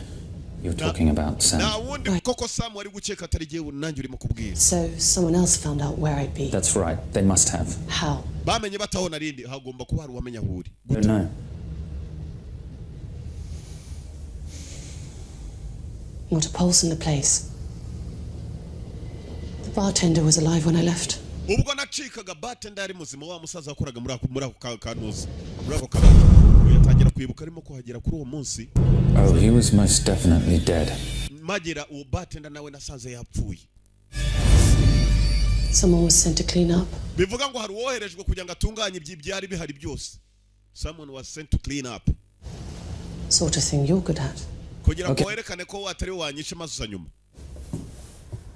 S2: you're talking about, Sam.
S1: Nta wundi koko Sam wari gukeka atari giye nanjye urimo kubwira.
S3: So someone else found out where I'd be.
S2: That's right, they must have.
S3: How?
S1: Bamenye bataho narindi hagomba kuba hari uwamenya aho uri.
S2: Don't know.
S3: Not a pulse in the place. The bartender was alive when I left.
S1: Ubwo nacikaga bartender ari muzima wa musaza wakoraga muri ako kanuzi. Muri ako kabari. Yatangira kwibuka arimo kuhagera kuri uwo munsi.
S2: Oh, he was most definitely dead.
S1: Magera uwo bartender nawe nasanze yapfuye.
S3: Someone was sent to clean up.
S1: Bivuga ngo hari uwoherejwe kugira ngo atunganye ibyari bihari byose. Someone was sent to clean up.
S3: Sort of thing you're good at.
S1: Kugira ngo werekane ko atari wanyishe mazuza nyuma.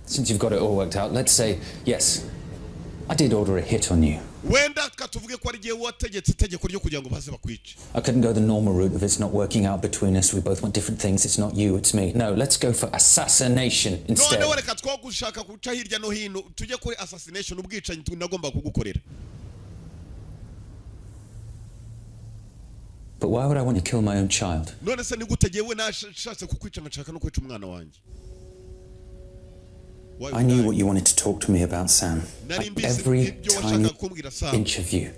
S2: Since you've got it all worked out, let's say, yes, I did order a hit on you.
S1: Wenda katuvuge ko ari giye wategetse itegeko ryo kugira ngo baze bakwice.
S2: I couldn't go the normal route of it's not working out between us. We both want different things. It's not you, it's me. No, let's go for assassination instead.
S1: None reka two gushaka guca hirya no hino tujye kuri assassination ubwicanyi tunagomba kugukorera.
S2: But why would I want to kill my own child?
S1: None se nigutegewe nashatse kukwica ngashaka no kwica umwana wanjye.
S2: I knew what you wanted to talk to me about, Sam. Like every tiny inch of you.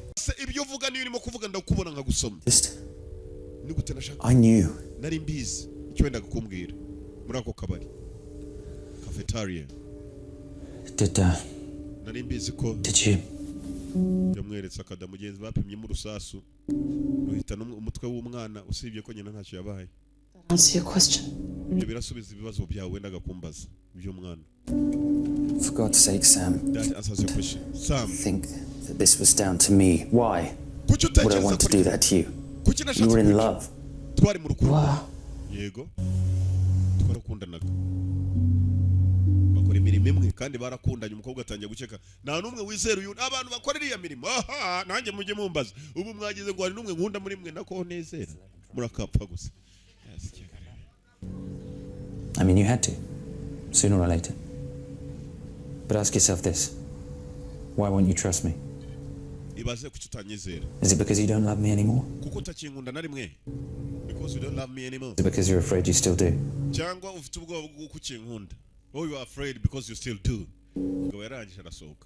S1: Ibyo uvuga niyo urimo kuvuga ndakubona nkagusoma. Nigute nashaka.
S2: I knew.
S1: Nari mbizi icyo wenda kukumbwira muri ako kabari. Cafeteria. Nari mbizi ko.
S2: Did you?
S1: Yamweretse akada mugenzi bapimye mu rusasu. Ruhitana umutwe w'umwana usibye ko nyina ntacyo yabaye.
S3: That Answer your question.
S1: Ibyo birasubiza ibibazo byawe wendaga kumbaza by'umwana.
S2: For God's sake, Sam.
S1: That answers your question. Sam.
S2: Think that this was down to me. Why
S1: would
S2: I want to do that to you? You were in love.
S1: Twari mu rukundo.
S3: Wow.
S1: Yego. Twarakundanaga. Bakora imirimo imwe kandi barakundanye umukobwa atangiye gukeka. Nta numwe wizera uyu abantu bakorera iya mirimo. Aha, nanjye mujye mumbaza. Ubu mwagize ngo hari numwe nkunda muri mwe nako nezera. Murakapfa gusa.
S2: I mean, you had to, sooner or later. But ask yourself this. Why won't you trust me?
S1: Ibaze kuki utanyizera.
S2: Is it because you don't love me anymore?
S1: Kuko utakinkunda na rimwe. Because you don't love me anymore.
S2: Is it because you're afraid you still do?
S1: Cyangwa ufite ubwoba bwo kukinkunda. Or you are afraid because you still do. Ngo yarangije arasohoka.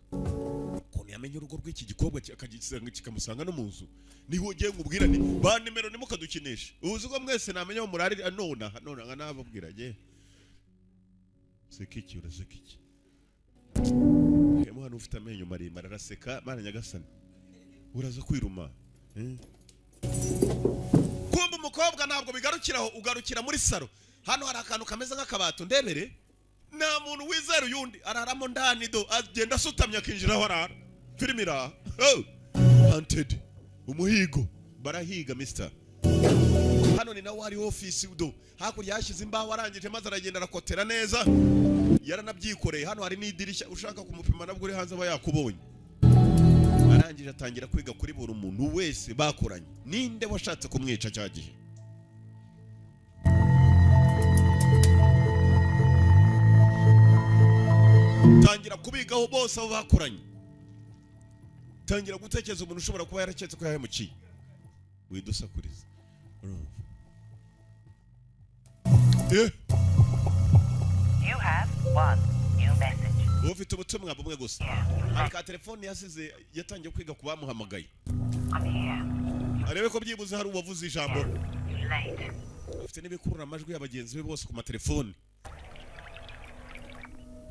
S1: Ko yamenye urugo rw'iki gikobwa akagisanga kikamusanga no mu nzu. Niho ugiye ngubwira ni ba nimero nimukadukinisha. Uzi ko mwese namenya murari none nababwira je. Sekiki urasekiki. Hano ufite amenyo maremare araseka mana nyagasani. Uraza kwiruma. Kumba umukobwa ntabwo bigarukiraho ugarukira muri saro. Hano hari akantu kameze nk'akabato ndebere. Nta muntu wizera uyundi araramo ndani do agenda asutamye akinjiraho arara. Filmira. Oh. Haunted. Umuhigo. Barahiga mister. Hano ni nawe ari office udo. Hakurya yashize imbaho arangije maze aragenda arakotera neza. Yaranabyikoreye hano hari n'idirishya ushaka kumupima nabwo uri hanze aba yakubonye. Arangije atangira kwiga kuri buri muntu wese bakoranye. Ninde washatse kumwica cyagihe? Tangira kubigaho bose abo bakoranye. Tangira gutekereza umuntu ushobora kuba yaraketse ko yahemukiye. Widusakuriza.
S9: You have one new message.
S1: Ufite ubutumwa bumwe gusa. Aka telefone yasize yatangiye kwiga kubamuhamagaye. Arebe ko byibuze hari uwavuze ijambo. Ufite n'ibikurura amajwi y'abagenzi be bose ku matelefone.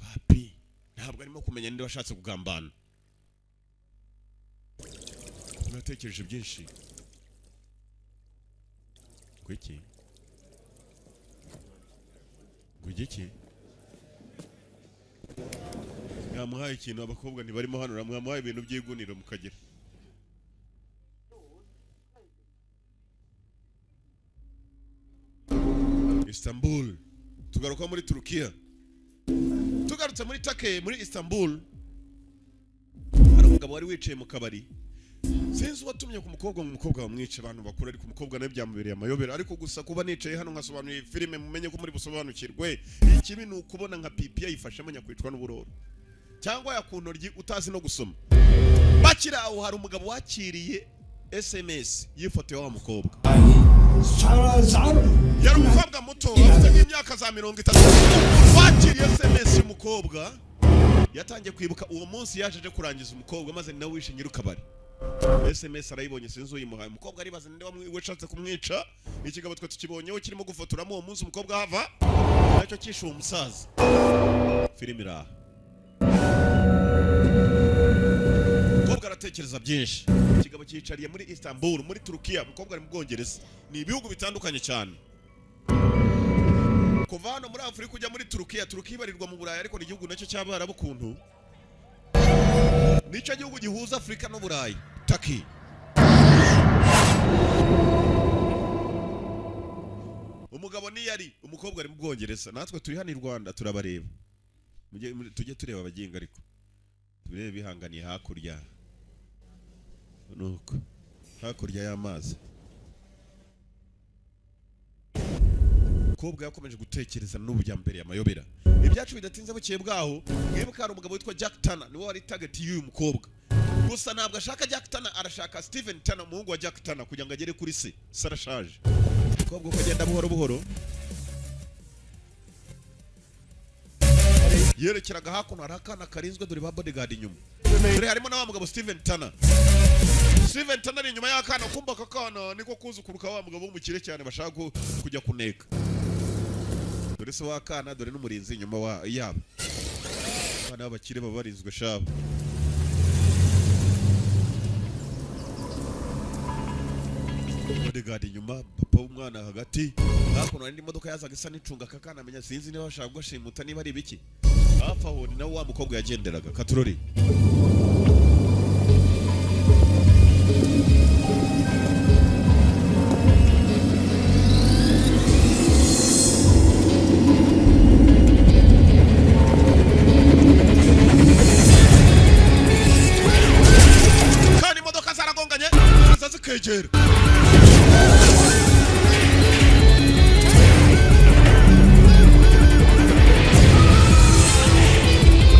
S1: Papi, ntabwo arimo kumenya ninde washatse kugambana. Natekereje byinshi. Kwiki? Gugiki? Yamuhaye ikintu abakobwa ntibarimo hano mwamuhaye ibintu by'iguniro mukagira. Istanbul. Tugaruka muri Turukiya. Tugarutse muri Take muri Istanbul. Hari umugabo wari wicaye mu kabari. Sinzi watumye ku mukobwa mu mukobwa bamwica abantu bakuru ariko umukobwa nawe byamubereye amayobera ariko gusa kuba nicaye hano nkasobanuye filime mumenye ko muri busobanukirwe ikibi ni ukubona nka pipi yayifashemo nyakwicwa n'uburoro cyangwa yakuntoryi utazi no gusoma. Bakira aho hari umugabo wakiriye SMS yifoto ya wa mukobwa. Yari umukobwa muto afite nk'imyaka za 30. Wakiriye SMS y'umukobwa yatangiye kwibuka uwo munsi yajeje kurangiza umukobwa maze nawe wishe nyirukabari. SMS arayibonye sinzi uyimuhaye umukobwa aribaza ninde washatse kumwica. Ikigabo twe tukibonyeho kirimo gufotoramo uwo munsi umukobwa hava nacyo kishe uwo musaza. Filmira. Umukobwa aratekereza byinshi. Ikigabo cyicariye muri Istanbul muri Turukiya umukobwa ari mu Bwongereza. Ni ibihugu bitandukanye cyane. Kuva hano muri Afurika kujya muri Turukiya ibarirwa mu Burayi ariko igihugu nacyo cy'Abarabu kuntu. Nicyo gihugu gihuza Afurika no Burayi. Turkey. Umugabo ni yari umukobwa ari mu Bwongereza natwe turi hano i Rwanda turabareba. Tujye tureba abaginga ariko. Turebe bihanganiye hakurya. Nuko hakurya y'amazi. Umukobwa yakomeje gutekereza n'ubujya mbere y'amayobera. Ibyacu bidatinze bukiye bwaho mwibuka hari umugabo witwa Jack Tanner niwe wari target y'uyu mukobwa. Gusa ntabwo ashaka Jack Tanner arashaka Steven Tanner umuhungu wa Jack Tanner kugira ngo agere kuri se sarashaje. Umukobwa ukagenda buhoro buhoro. Yerekeraga hakuno hari akana karinzwe dore ba bodyguard inyuma. Dore harimo na wa mugabo Steven Tanner. Steven Tanner inyuma y'akana kumba kakana niko kuzukuruka wa mugabo w'umukire cyane bashaka kujya kuneka. Dore se wakana dore n'umurinzi inyuma wa yabo. Abana b'abakire babarinzwe shabo. bodyguard inyuma papa w'umwana hagati hakuno indi modoka yazaga isa n'icunga kakana amenya sinzi niba bashaka gushimuta niba ari ibiki hafi aho ni nawe wa mukobwa yagenderaga katurori kandi imodoka zaragonganye zazi K.G.L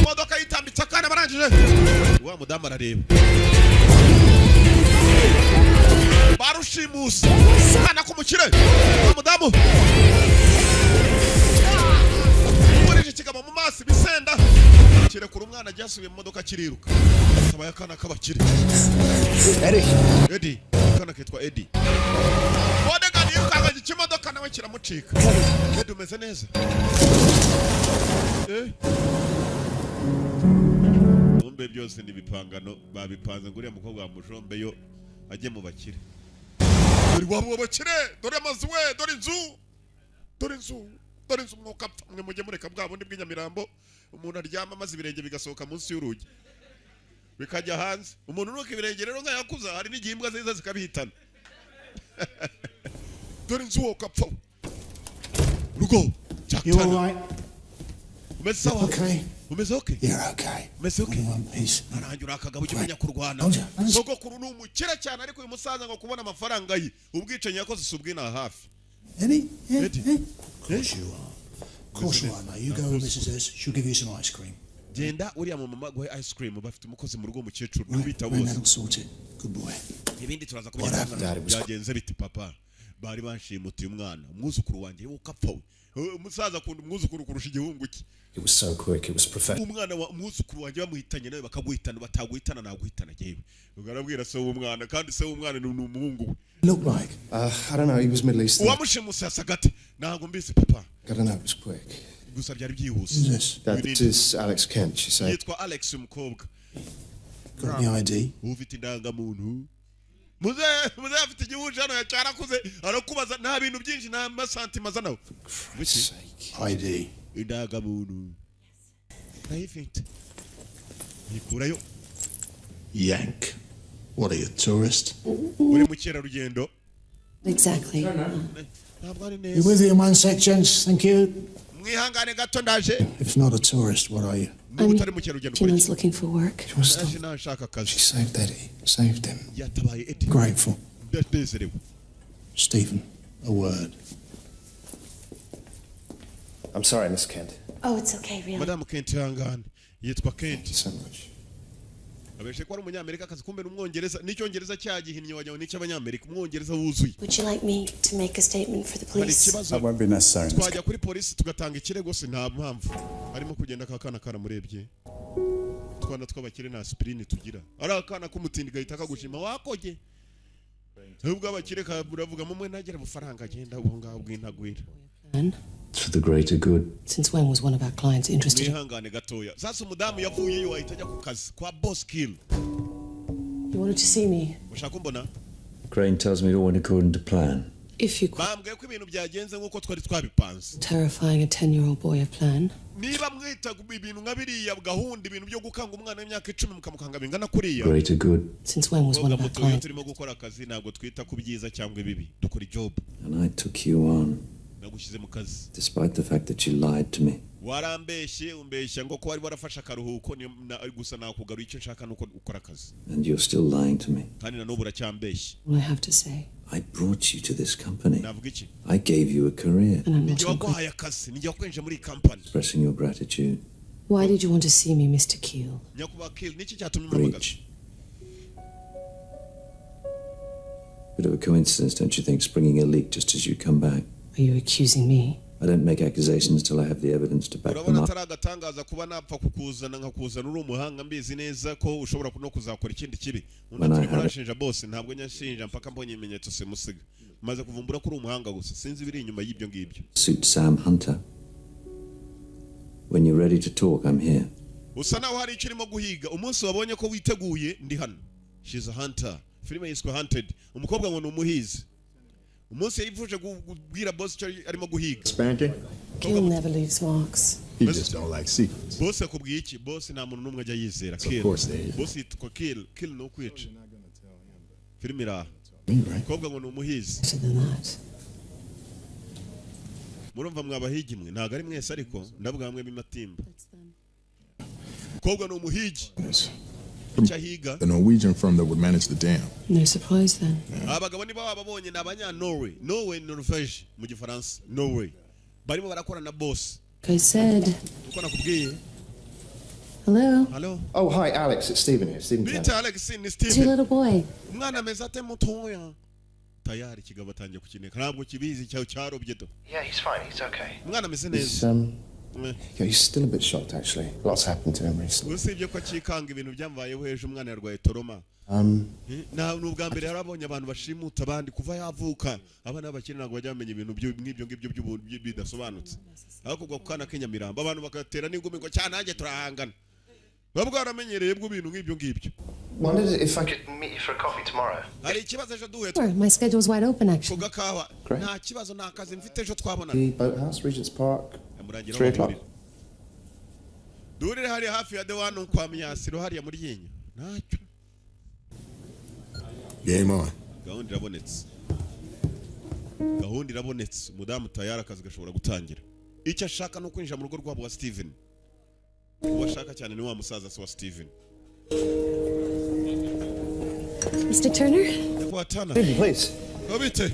S1: imodoka yitambitse akana barangije wa mudamu arareba barushimusi kana kumukire wa mudamu urije kigabo mu maso bisenda kire kuri umwana ryasubiye mu modoka kiriruka saba yakana kabakire Eddie kana kitwa Eddie bodyguard yirukanga ikimodoka nawe kiramucika Eddie umeze neza Umbe byose ni bipangano babipanze nguriya mukobwa wa mujombe yo ajye mu bakire Dore wabo bakire dore amazu we dore inzu mwuka mwe mujye mureka bwa bundi bw'inyamirambo umuntu aryama maze ibirenge bigasohoka munsi y'urugi bikajya hanze umuntu nuko ibirenge rero nkayakuza hari n'igihimbwa ziza zikabihitana dore inzu wo kapfa rugo cyakana umeze sawa umeze okay
S10: You're okay.
S1: umeze okay
S10: Peace.
S1: aranyura akagabo kimenya kurwana soko kuru n'umukira cyane ariko uyu musaza ngo kubona amafaranga ye ubwicanyi yakoze subwina hafi
S10: Eddie? Yeah,
S1: Eddie.
S10: yeah. Of course you are. Of course you are, mate. You go with Mrs. S. She'll give you some ice cream.
S1: genda uriya mu mama guhe ice cream bafite umukozi mu rugo mukecuru
S10: Right,
S1: n'ubita
S10: bring
S1: bose
S10: that'll sort it. Good boy.
S1: ibindi turaza
S10: What happened, Dad? It was-
S1: byagenze biti papa bari banshimutiye umwana umwuzukuru wanjye wo kapfa we umusaza akunda umwuzukuru kurusha igihungu cye
S7: It was so quick, it was professional.
S1: umwana wa umwuzukuru wanjye bamuhitanye nawe bakaguhitana bataguhitana naguhitana jewe ugarabwira se w'umwana kandi se w'umwana ni umuhungu we
S10: Look like.
S7: I don't know, he was Middle Eastern.
S1: uwamushimuse yasagate ntabwo mbizi papa
S7: I don't know, it was quick.
S1: gusa byari byihuse
S10: Who's this?
S7: That is Alex Kent, she said.
S1: yitwa Alex umukobwa
S10: Got the ID?
S1: ufite indangamuntu muze afite igihuje hano yacyarakuze arakubaza nta bintu byinshi nta masantima zanawe
S7: Christ's sake.
S10: ID.
S1: indangamuntu ndayifite yikurayo
S10: Yank. What are you, tourist?
S1: uri mukerarugendo
S3: Exactly.
S1: ntabwo ari
S10: You
S1: neza
S10: with you in 1 sec, gents? Thank you.
S1: mwihangane gato ndaje
S10: If not a tourist, what are you?
S1: niba utari mukerarugendo ukora
S3: Tim's
S1: iki
S3: looking for work.
S7: She was
S1: naje nashaka
S7: She
S1: akazi
S7: saved Eddie. Saved him.
S1: yatabaye Eddie
S10: Grateful.
S1: ndanezerewe
S10: Stephen, a word.
S7: I'm sorry, Miss Kent.
S3: Oh, it's okay, really.
S1: madamu Kent ihangane yitwa
S7: Thank
S1: Kent
S7: you so much.
S1: abeshe ko ari umunyamerika akazi kumbe n'umwongereza n'icyongereza cyagihinnye wajyaho n'icy'abanyamerika umwongereza wuzuye
S3: Would you like me to make a statement for the
S1: hari
S3: police?
S1: ikibazo
S2: That won't be necessary.
S1: twajya kuri polisi tugatanga ikirego se nta mpamvu arimo kugenda kakana karamurebye twana tw'abakire nta aspirin tugira ari akana k'umutindi gahita kagushima wakoge ubwo abakire kaburavuga mumwe nagera amafaranga agenda ubu ngaho bw'intagwira
S3: Plan?
S4: For the greater good.
S3: Since when was one of our clients interested in...
S1: mwihangane gatoya sasa umudamu yavuyeyo ahita ajya ku kazi kwa boss K.G.L
S3: You wanted to see me?
S1: ushaka kumbona
S4: Crane tells me it all went according to plan.
S3: If you could
S1: bambwiye ko ibintu byagenze nk'uko twari twabipanze
S3: terrifying a 10-year-old boy a plan.
S1: niba mwita ibintu nka biriya gahunda ibintu byo gukanga umwana w'imyaka 10 mukamukanga bingana kuriya
S4: Greater good.
S3: Since when was one of our
S1: mutuye
S3: clients...
S1: turimo gukora akazi ntabwo twita ku byiza cyangwa ibibi dukora job
S4: And I took you on,
S1: nagushyize mu kazi
S4: despite the fact that you lied to me.
S1: warambeshye umbeshya ngo ko wari warafashe akaruhuko gusa nakugaruye icyo nshaka nuko ukora akazi
S4: And you're still lying to me.
S1: kandi na n'ubu uracyambeshye
S3: All I have to say,
S4: I brought you to this company.
S1: navuga iki
S4: I gave you a career.
S3: and I'm not
S1: nijye
S3: so good.
S1: waguhaye akazi nijye wakwenje muri iyi kampani
S4: Expressing your gratitude.
S3: Why did you want to see me, Mr. K.G.L?
S1: nyakubahwa K.G.L niki cyatumye umpamagaza
S4: Breach. Bit of a coincidence, don't you think, springing a leak just as you come back?
S3: Are you accusing me?
S4: I don't make accusations till I have the evidence to back them
S1: urabona
S4: up.
S1: atari agatangaza kuba napfa kukuzana nkakuzana uri umuhanga mbizi neza ko ushobora no kuzakora ikindi kibi undi
S4: When I
S1: turimo
S4: have it.
S1: arashinja bose ntabwo nyashinja mpaka mbonye ibimenyetso simusiga maze kuvumbura ko uri umuhanga gusa sinzi ibiri inyuma y'ibyo ngibyo
S4: Suit Sam Hunter. When you're ready to talk, I'm here.
S1: usa naho hari icyo urimo guhiga umunsi wabonye ko witeguye ndi hano she's a hunter filime yiswe hunted umukobwa ngo ni umuhizi umunsi yivuje kubwira boss cyo arimo guhiga.
S6: Spanking?
S3: K.G.L never leaves marks.
S6: He just don't like secrets.
S1: Boss akubwiye iki? Boss nta muntu numwe ajya yizera.
S6: Of course they is.
S1: Boss yitwa K.G.L. K.G.L no kwica. Filimi iraha.
S6: Right.
S1: Kobwa ngo ni umuhizi.
S3: Better than that.
S1: Murumva mwabahigi mwe ntago ari mwese ariko ndavuga hamwe bimatimba. Kobwa ni umuhigi. Chahiga.
S6: The Norwegian firm that would manage the dam.
S3: No surprise then.
S1: Abagabo niba babonye nabanya Norway. Norway Norvège mu gifaransa. Norway. Barimo barakora na boss.
S3: K.Z.
S1: Uko nakubwiye.
S3: Hello?
S1: Hello?
S7: Oh, hi, Alex. It's Stephen here. Stephen
S1: Bita
S7: Kent.
S1: Alex ni
S3: It's
S1: Stephen.
S3: your little boy.
S1: Umwana meza ate mutoya. Tayari kigabo tangiye kukineka. Ntabwo kibizi cyaho cyarobye to.
S7: Yeah, he's fine. He's okay.
S1: Umwana meze
S7: He's,
S1: neza.
S7: yeah, he's still a bit shocked, actually. Lots happened to him recently.
S1: Usibye ko akikanga ibintu byambayeho ejo umwana yarwaye toroma. Na n'ubwa mbere yarabonye abantu bashimuta abandi kuva yavuka. Abana bakiri ntabwo bajya bamenya ibintu ngibyo bidasobanutse. Ariko kwa kana Kenyamirambo abantu bakatera n'ingumi ngo cyane nanjye turahangana. Babwo aramenyereye bwo ibintu ngibyo.
S7: Wondered if I could meet you for a coffee tomorrow.
S1: Hari ikibazo ejo duhe.
S3: Sure, my schedule's wide open actually.
S1: Kuga kawa. Nta kibazo nta kazi mfite ejo twabona.
S7: The boathouse, Regent's Park. 3 o'clock.
S1: Durire hari hafi ya Dewanu kwa Myasiro hariya muri Yinyo. Ntacyo.
S6: Game on.
S1: Gahunda irabonetse. Mudamu tayari akazi gashobora gutangira. Icyo ashaka no kwinjira mu rugo rwabo wa Steven. Uwashaka cyane ni wa musaza wa Steven.
S3: Mr. Turner?
S1: Kwa Turner.
S7: Please.
S1: Obite.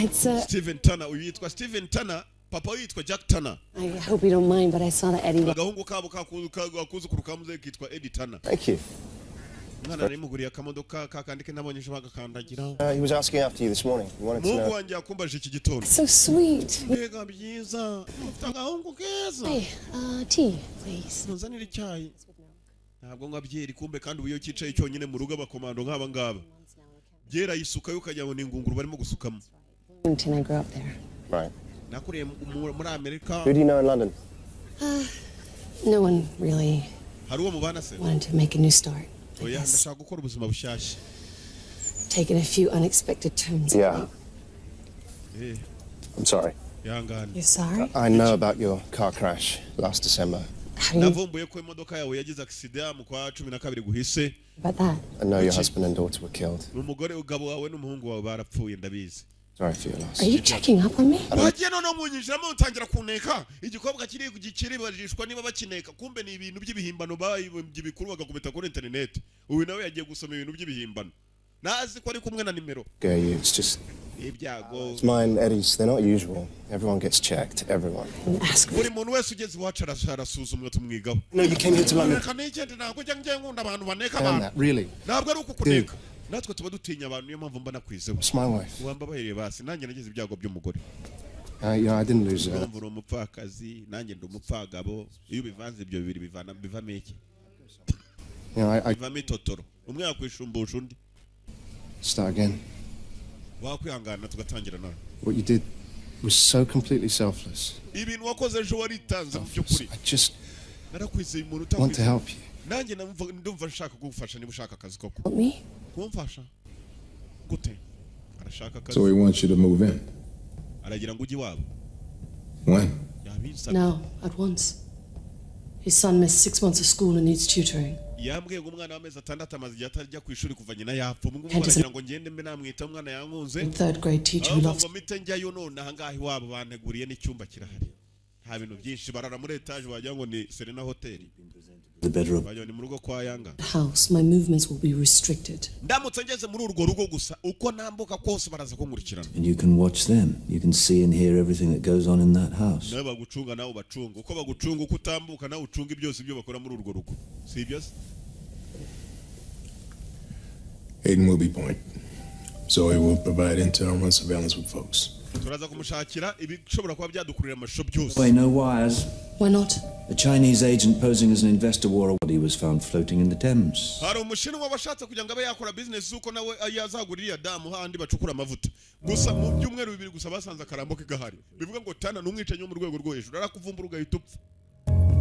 S3: It's
S1: Steven Turner. Uyu yitwa Steven Turner. Papa yitwa Jack Turner.
S3: I hope you don't mind, but I saw that Eddie.
S1: Agahungu kabo kakuzukuru kamuze kitwa Eddie Turner.
S7: Thank you.
S1: Mwana arimuguriye akamodoka kakandike nabonye ejo bagakandagira.
S7: He was asking after you this morning. He wanted to
S1: Mungu
S7: know.
S1: wanjye akumbaje iki gitondo.
S3: So sweet.
S1: Mbega byiza. Agahungu keza.
S3: Hey, tea, please.
S1: Nuzanira icyayi. Ntabwo ngabyeri kumbe kandi uyo kicaye cyonyine mu rugo abakomando nk'aba ngaba. Byera yisuka yukajya ngo ningunguru barimo gusukamo.
S3: Until I grew up there.
S7: Right.
S1: Nakuriye muri Amerika.
S7: Who do you know in London?
S3: No one really
S1: Hari uwo mubana se?
S3: wanted to make a new start.
S1: Oya ndashaka gukora ubuzima bushyashya.
S3: Taken a few unexpected turns.
S7: Yeah. I'm sorry.
S1: Yangana.
S3: You're sorry?
S7: I know about your car crash last December.
S1: Navumbuye ko imodoka yawe yagize accident mu kwa 12 guhise.
S3: About that?
S7: I know your husband and daughter were killed.
S1: Umugore ugabo wawe n'umuhungu wawe barapfuye ndabizi.
S7: Sorry for your loss.
S3: Are you checking up on me?
S1: Wagiye no munyinjiramo utangira kuneka igikobwa kiri kugikiri barishwa niba bakineka kumbe ni ibintu by'ibihimbano by'ibikuru bagakubita kuri internet. Ubu nawe yagiye gusoma ibintu by'ibihimbano. Nazi ko ari kumwe na nimero.
S7: Okay, it's just
S1: ibyago.
S7: It's mine, Eddie's. They're not usual. Everyone gets checked. Everyone.
S1: Buri muntu wese ugeze iwacu arasuzumwa tumwigaho.
S7: No, you came here to London. Really?
S1: Ntabwo ari ukukuneka. Natwe tuba dutinya abantu niyo mpamvu mba nakwizeho.
S7: It's my wife.
S1: Wamba bahereye basi nanjye nagize ibyago by'umugore.
S7: Yeah, I didn't lose her.
S1: Mpamvu umupfakazi nanjye ndi umupfagabo iyo bivanze ibyo bibiri bivamo iki? Bivamo itotoro. Umwe yakwishumbusha undi.
S7: Start again.
S1: Wakwihangana tugatangira nawe.
S7: What you did was so completely selfless.
S1: Ibintu wakoze ejo waritanze mu by'ukuri.
S7: I just
S1: narakwizeye umuntu
S7: want to help you.
S1: Nanjye ndumva nshaka kugufasha niba ushaka akazi koko.
S3: Help me?
S1: Kumfasha. Gute? Arashaka akazi.
S6: So he wants you to move in.
S1: Aragira ngo ujye iwabo.
S6: When?
S3: Now, at once. His son missed 6 months of school and needs tutoring.
S1: Yambwiye ngo umwana w'amezi 6 amaze igihe atajya ku ishuri kuva nyina yapfa. Mungu aragira ngo ngende mbe namwita umwana yankunze.
S3: 3rd grade teacher who loves.
S1: Ngo mite njyayo none aha ngaha iwabo baneguriye n'icyumba kirahari. Nta bintu byinshi barara muri etage wagira ngo ni Serena Hotel.
S5: The bedroom.
S1: Bajyanye mu rugo kwa Yanga.
S3: House, my movements will be restricted.
S1: Ndamutse ngeze muri urwo rugo gusa uko nambuka kose baraza kunkurikirana.
S5: And you can watch them. You can see and hear everything that goes on in that house.
S1: Nawe bagucunga nawe bacunga. Uko bagucunga uko utambuka nawe ucunga byose ibyo bakora muri urwo rugo. Si byose?
S6: Hayden will be point. So he will provide intel and run surveillance with folks.
S1: Turaza kumushakira ibishobora kuba byadukurira amashusho byose.
S5: Wait, no wires.
S3: Why not?
S5: A Chinese agent posing as an investor wore a body was found floating in the Thames.
S1: Hari umushinwa wabashatse kugira ngo abe yakora business uko nawe yazagurira damu handi bacukura amavuta. Gusa mu byumweru bibiri gusa basanze akarambo k'igahari. Bivuga ngo Tana n'umwicanyi wo mu rwego rwo hejuru arakuvumbura ugahita upfa.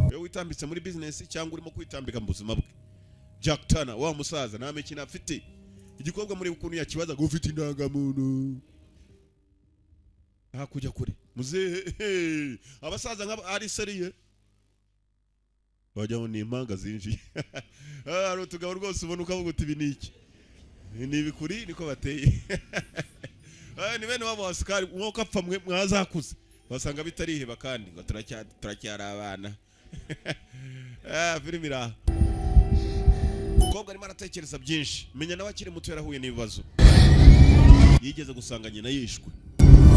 S1: Wewe witambitse muri business cyangwa urimo kwitambika mu buzima bwe. Jack Tana wa musaza nta mikino afite. Igikobwa muri ukuntu yakibaza ngo ufite indangamuntu. kujya kure muze abasaza nk'aba ari seriye bajya ni impanga zinjiye ari utugabo rwose ubona ukavuga uti biniki ni bikuri niko bateye ni bene wabo wasikari mwuka apfa mwazakuze basanga bitariheba kandi ngo turacyara abana filimi iraha umukobwa arimo aratekereza byinshi menya nawe akiri muto yarahuye n'ibibazo yigeze gusanga nyina yishwe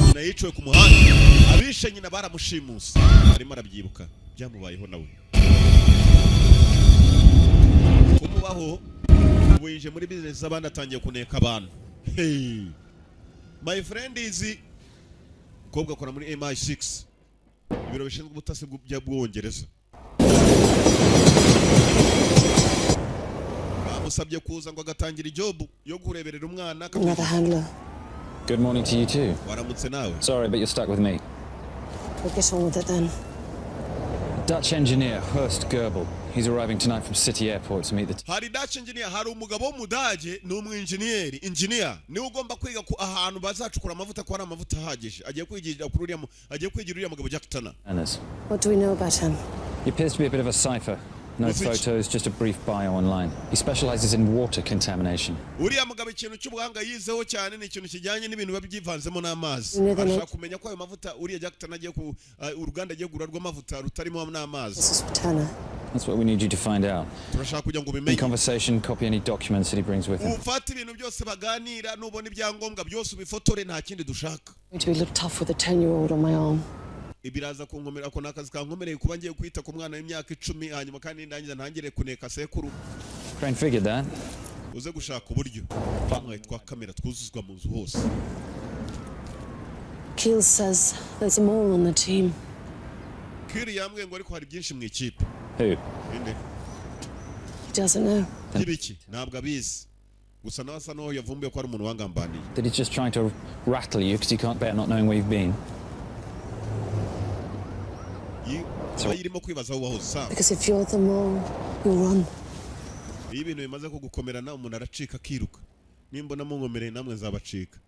S1: nyina yiciwe ku muhanda abishe nyina baramushimuse arimo arabyibuka byamubayeho nawe kumubaho ubu yinje muri business z'abandi atangiye kuneka abantu my friend is umukobwa akora muri MI6 ibiro bishinzwe ubutasi bw'Ubwongereza bamusabye kuza ngo agatangira job yo kureberera umwana
S2: Good morning to you too.
S1: waramutse nawe
S2: Sorry, but you're stuck with me.
S3: We'll get on with it then.
S2: Dutch engineer Horst Goebbels. He's arriving tonight from City Airport to meet the
S1: hari Dutch engineer hari umugabo w'umudage ni engineer ni ugomba kwiga ku ahantu bazacukura amavuta ko ari amavuta ahagije agiye kwigira uriya mugabo Jack Turner.
S3: What do we know about him?
S2: He appears to be a bit of a cipher. No photos, just a brief bio online. He specializes in water contamination.
S1: Uriya mugabo ikintu cy'ubuhanga yizeho cyane ni ikintu kijyanye n'ibintu babyivanzemo n'amazi. Ashaka kumenya ko ayo mavuta uriya Jack Turner agiye ku uruganda agiye gura rw'amavuta rutarimo n'amazi.
S2: That's what we need you to find out.
S1: Turashaka kujya ngo bimenye.
S2: In conversation, copy any documents that he brings with him.
S1: Ufata ibintu byose baganira nubona ibyangombwa byose ubifotore nta kindi dushaka.
S3: To look tough with a 10-year-old on my arm.
S1: Ibiraza kunkomera ko nakazi kankomereye kuba ngiye kwita ku mwana w'imyaka 10 hanyuma kandi ndangiza ntangire kuneka sekuru.
S2: Crane figured that.
S1: Uze gushaka uburyo bamwe twa kamera twuzuzwa mu nzu hose.
S3: K.G.L says there's a mole on the team.
S1: K.G.L yambwiye ngo ariko hari byinshi mu ikipe.
S2: Who?
S1: Inde.
S3: He doesn't know.
S1: Kibiki ntabwo abizi. Gusa nawe asa no yavumbuye ko ari umuntu wangambaniye.
S2: That he's just trying to rattle you because you can't bear not knowing where you've been.
S3: Because if you're the mole, you'll run.
S1: Ibintu bimaze ko gukomerana umuntu aracika kiruka. Nimbona munkomereye namwe nzabacika.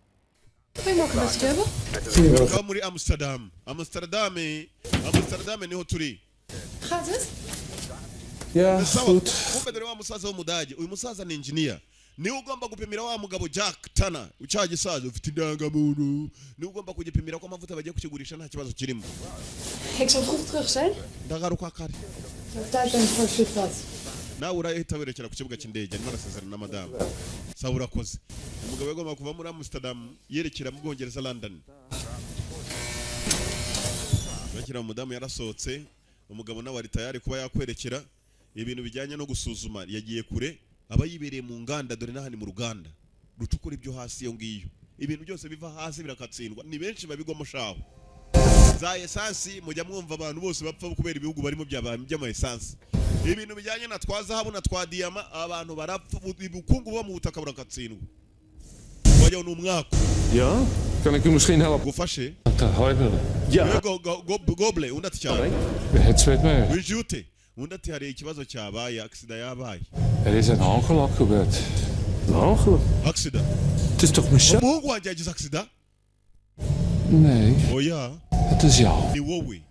S1: Kwa muri Amsterdam. Amsterdam niho turi.
S11: Gaat het?
S1: Ja, goed. Kumbe wa musaza w'umudage. Uyu musaza ni engineer. Ni ugomba gupimira wa mugabo Jack Turner ucaje saza ufite indangamuntu ni ugomba kugipimira ko amavuta bagiye kukigurisha nta kibazo kirimo.
S11: Ik zou vroeg terug zijn.
S1: Ndagaruka kare.
S11: Tijd ben voor vliegveld.
S1: Nawe urahita werekera ku kibuga cy'indege arimo arasezerana na madame. Sawa urakoze. Umugabo yagomba kuva muri Amsterdam yerekera mu Bwongereza London. Bakira umudamu yarasohotse umugabo nawe ari tayari kuba yakwerekera ibintu bijyanye no gusuzuma yagiye kure aba yibereye mu nganda dore nahani mu ruganda rucukura ibyo hasi yo ngiyo ibintu byose biva hasi birakatsindwa ni benshi babigwamo shaho za essence mujya mwumva abantu bose bapfa kubera ibihugu barimo by'ama essence ibintu bijyanye na twazahabu na twadiyama abantu barapfa ubukungu buba mu butaka burakatsindwa wajya n'umwaka
S12: ja kan ik u misschien helpen
S1: gufashe
S12: ja
S1: goble undati cyane
S12: het spijt me
S1: wijute undati hari ikibazo cyabaye accident yabaye
S12: er is een ongeluk gebeurd een ongeluk
S1: accident
S12: het is toch Michel
S1: umuhungu wanjye yagize accident
S12: nee
S1: oh ja
S12: het is jou
S1: ni wowe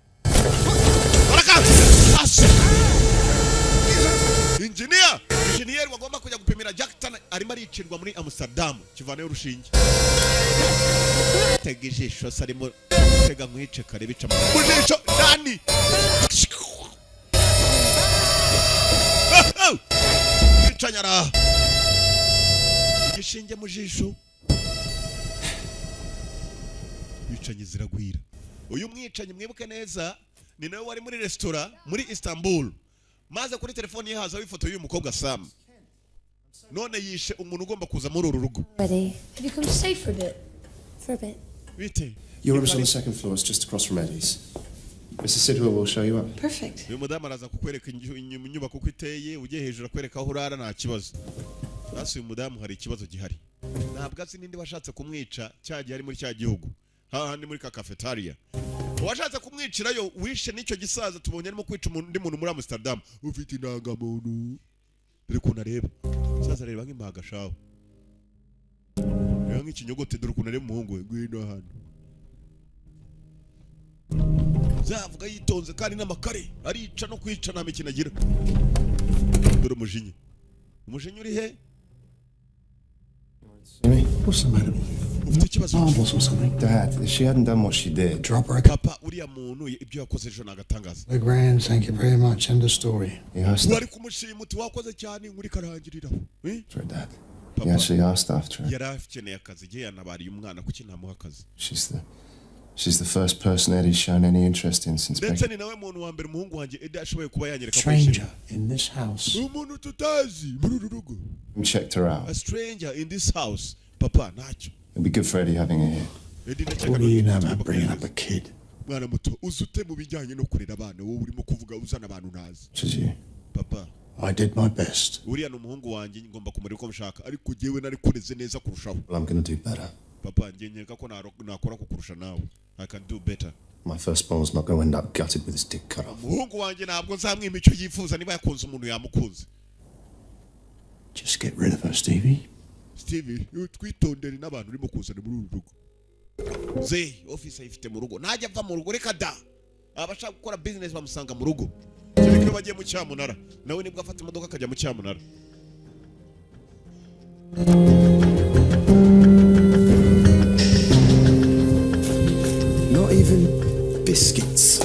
S1: engineer wagomba kujya gupimira Jack Turner arimo aricirwa muri Amsterdam kivanayo urushinge tega ijisho sarimo tega nkwice kare bica mu jisho dani bicanyara igishinge mu jisho bicanyi ziragwira uyu mwicanyi mwibuke neza ni nawe wari muri restaurant muri Istanbul maze kuri telefone ye haza ifoto y'uyu mukobwa Sam none yishe umuntu ugomba kuza muri uru rugo.
S11: Have you come to stay for a bit? For a bit.
S1: Bite.
S7: Your room's on the second floor, it's just across from Eddie's. Mr. Sidwell will show you up.
S3: Perfect.
S1: Uyu mudamu araza kukwereka inyubako uko iteye ugiye hejuru akwereka aho urara nta kibazo. Basi uyu mudamu hari ikibazo gihari. Ntabwo azi ninde washatse kumwica cyagiye ari muri cya gihugu. Hahandi muri ka cafeteria. Washatse kumwicirayo wishe n'icyo gisaza tubonye arimo kwica undi muntu muri Amsterdam ufite indangamuntu dore ko nareba saza reba nk'imbaga shaho reba nk'ikinyogote dore ko nareba umuhungu we ngwino hano zavuga yitonze kandi n'amakare arica no kwica nta mikino agira. Dore umujinya uri he?
S10: What's the matter with you?
S1: Ufite ikibazo
S10: Marbles or something?
S7: Dad, if she hadn't done what she did.
S10: Drop her.
S1: Papa uriya muntu ibyo yakoze ejo nagatangaza.
S10: The grand, thank you very much. End of story.
S1: Wari kumushima uti wakoze cyane muri karangirira.
S7: For Dad. He actually asked after her.
S1: Yari akeneye akazi igihe yanabariye umwana kuki ntamuha akazi.
S7: She's the first person Eddie's shown any interest in since
S1: Ndetse ni nawe muntu wa mbere umuhungu wanjye Eddie ashoboye kuba yanyereka
S10: stranger in this house.
S1: Umuntu tutazi muri uru rugo.
S7: We checked her out.
S1: A stranger in this house. Papa ntacyo.
S7: It'd be good for Eddie having her here.
S10: What do you know about bringing up a kid?
S1: Mwana muto uzute mu bijyanye no kurera abana wowe urimo kuvuga uzana abantu nazi. Papa
S10: I did my best.
S1: Uriya ni umuhungu wanjye ngomba kumurera uko mshaka ariko jewe nari kureze neza kurushaho.
S7: Well, I'm going to do better.
S1: Papa njye nkeka ko nakora kukurusha nawe. I can do better.
S7: My firstborn's not going to end up gutted with his dick cut off.
S1: Umuhungu wanjye ntabwo nzamwima icyo yifuza niba yakunze umuntu yamukunze.
S10: Just get rid of her, Stevie.
S1: Stevie, twitondere n'abantu urimo kuzana muri uru rugo. Office ayifite mu rugo. Najya ava mu rugo reka da. Abashaka gukora business bamusanga mu rugo. Cyane ko bagiye mu cyamunara. Nawe nibwo afata imodoka akajya mu cyamunara.
S13: Not even biscuits.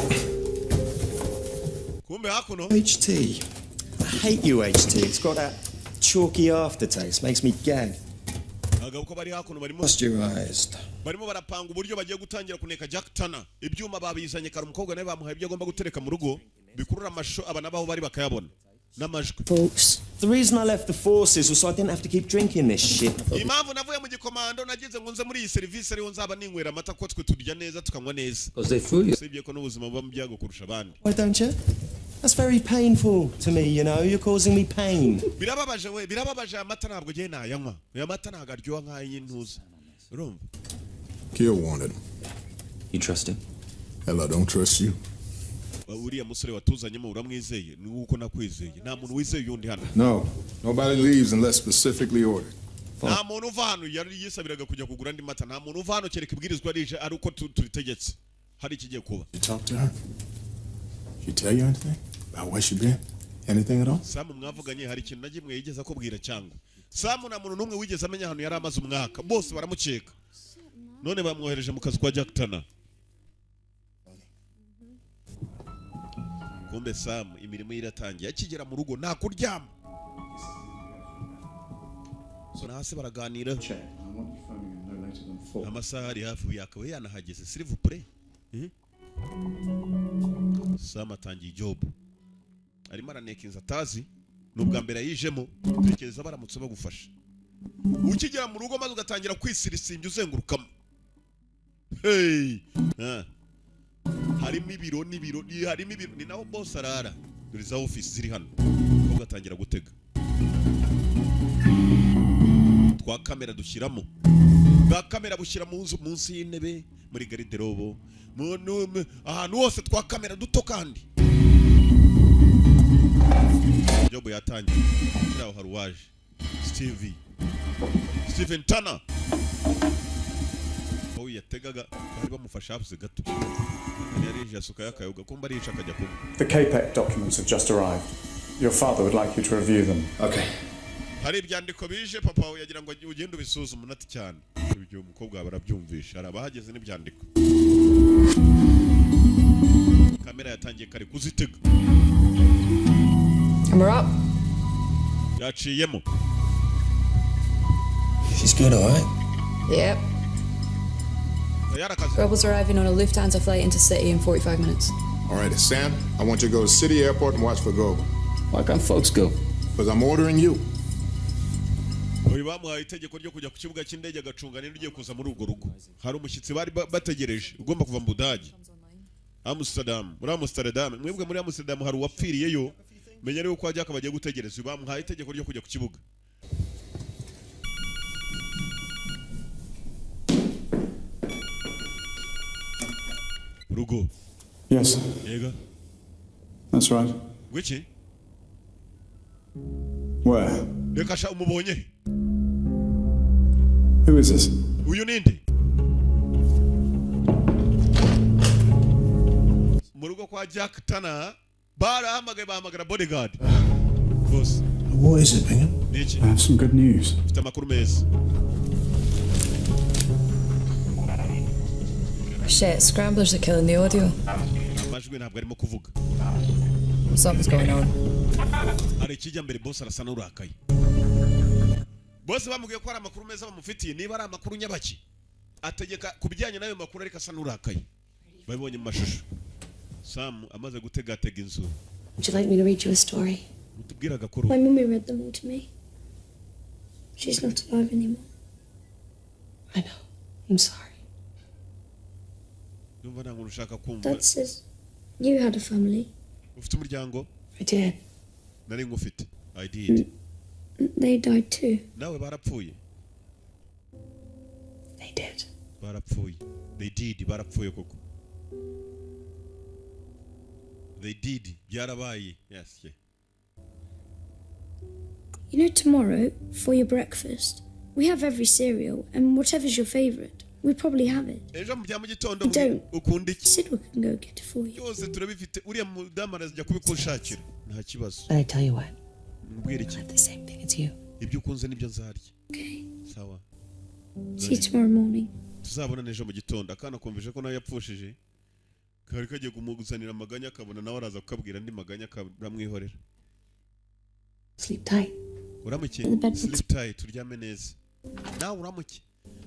S1: Kumbe hakuno.
S13: HT. I hate you, HT. It's got that chalky aftertaste. Makes me gag.
S1: Agabuko bari hakuno barimo
S13: Pasteurized.
S1: Barimo barapanga uburyo bagiye gutangira kuneka Jack Tana. Ibyuma babizanye kare umukobwa nawe bamuhaye ibyo agomba gutereka mu rugo bikurura amasho abana baho bari bakayabona.
S13: Folks, the reason I left the forces was so I didn't have to keep drinking this shit.
S1: Impamvu navuye mu gikomando nagize ngo nze muri iyi service ariho nzaba ninywera amata ko twe turya neza tukanywa neza. Sibye ko n'ubuzima buba mbyago kurusha abandi.
S13: Why don't you? That's very painful to me, you know. You're causing me pain.
S1: Birababaje amata ntabwo giye nayanywa. Amata ntabwo aryoha nk'ay'intuza. Urumva?
S6: K.G.L wanted him.
S2: You trust him?
S6: Hell, I don't trust you.
S1: Uriya musore watuzanyemo uramwizeye ni uko nakwizeye nta muntu wizeye yundi hano.
S6: No, nobody leaves unless specifically ordered.
S1: Nta muntu uva hano yari yisabiraga kujya kugura andi mata nta muntu uva hano kereka ibwirizwa rije ari uko turitegetse hari ikigiye kuba.
S6: You talk to her? She tell you anything about where she been? Anything at all?
S1: Sam mwavuganye hari ikintu nagimwe yigeze akubwira cyangwa Sam nta muntu numwe wigeze amenya hano yari amaze umwaka bose baramukeka none bamwohereje mu kazi kwa Jack Tana. Kumbe Sam imirimo iratangiye akigera mu rugo nta kuryama. Nase baraganira. Amasaha ari hafi yakawe yanahageze s'il vous plaît. Sam atangiye job. Arimo aranekinza tazi nubwa mbere yijemo tekereza baramutse bagufasha. Ukigera mu rugo maze ugatangira kwisirisimba uzengurukamo. Hey! Harimo ibiro ni naho boss arara. Dore za office ziri hano. Ugatangira gutega. Twa kamera dushyiramo. Ba kamera bushyira mu nzu munsi y'intebe muri garderobe. Ahantu hose twa kamera duto kandi. Job yatangiye. Kiraho haruwaje. Steven Tana. Aho yategaga bari bamufasha habuze gato.
S14: The K.P.E.C. documents have just arrived. Your father would like you to review them.
S7: Okay.
S1: Hari ibyandiko bije papa yagira ngo ugende ubisuzume unati cyane. Ibyo umukobwa barabyumvisha arabahageze n'ibyandiko. Kamera yatangiye kare kuzitega.
S8: Camera up.
S1: Yaciyemo.
S13: She's good, all right?
S8: Yep. Rebels arriving on a Lufthansa flight into city in 45 minutes.
S6: All right, Sam, I want you to go to City Airport and watch for Gogo.
S4: Why can't folks go?
S6: Because I'm ordering you.
S1: Oyi bamuhaye itegeko ryo kujya ku kibuga cy'indege agacunga ninde ugiye kuza muri urwo rugo. Hari umushyitsi bari bategereje ugomba kuva mu Budage. Muri Amsterdam. Mwebwe muri Amsterdam hari uwapfiriyeyo. Menya rero ko ajya akabagiye gutegereza. Bamuhaye itegeko ryo kujya ku kibuga. Rugo.
S14: Yes.
S1: Yega.
S14: That's right.
S1: Which?
S14: Where?
S1: Rekasha umubonye.
S14: Who is this?
S1: Uyu ninde? mu rugo kwa Jack Tana bahamagara bodyguard. Boss.
S10: What is it, Bingham?
S14: I have some good news.
S1: Mfite amakuru meza.
S15: Shit, scramblers are killing the audio.
S1: Amajwi ntabwo arimo kuvuga.
S15: Something's going on.
S1: Ari kijya mbere boss arasa n'urakaye. Boss bamubwiye ko ari amakuru meza bamufitiye niba ari amakuru nyabaki. Ategeka kubijyanye nayo makuru ariko asa n'urakaye. Babibonye mu mashusho. Sam amaze gutegatega inzu.
S3: Would you like me to read you a story?
S1: Utubwira gakuru.
S11: My mummy read them all to me. She's not alive anymore.
S3: I know. I'm sorry.
S11: Dad says you had a family.
S1: Ufite umuryango?
S3: I did.
S1: Nari ngufite. I did.
S11: They died too.
S1: Nawe barapfuye.
S3: They did.
S1: Barapfuye. They did. Barapfuye koko. They did. Byarabaye. Yes, yeah.
S11: You know, tomorrow, for your breakfast, we have every cereal, and whatever's your fauvorite, we probably have it.
S1: Ejo mu gitondo
S11: ukunda iki? Sidwa can go get it for you.
S1: Yose turabifite uriya mudamu arazijya kubikushakira. Nta kibazo.
S3: But I tell you what.
S1: Mbwira iki?
S3: The same thing as you.
S1: Ibyo ukunze nibyo nzarya.
S11: Okay.
S1: Sawa.
S11: See you tomorrow morning.
S1: Tuzabona nejo mu gitondo akana kumvishe ko nawe yapfushije. Kari kagiye kumuguzanira amaganya akabona nawe araza kukabwira ndi maganya akabamwihorera.
S3: Sleep tight.
S1: Uramuke? Sleep tight, uryame neza. Nawe uramuke?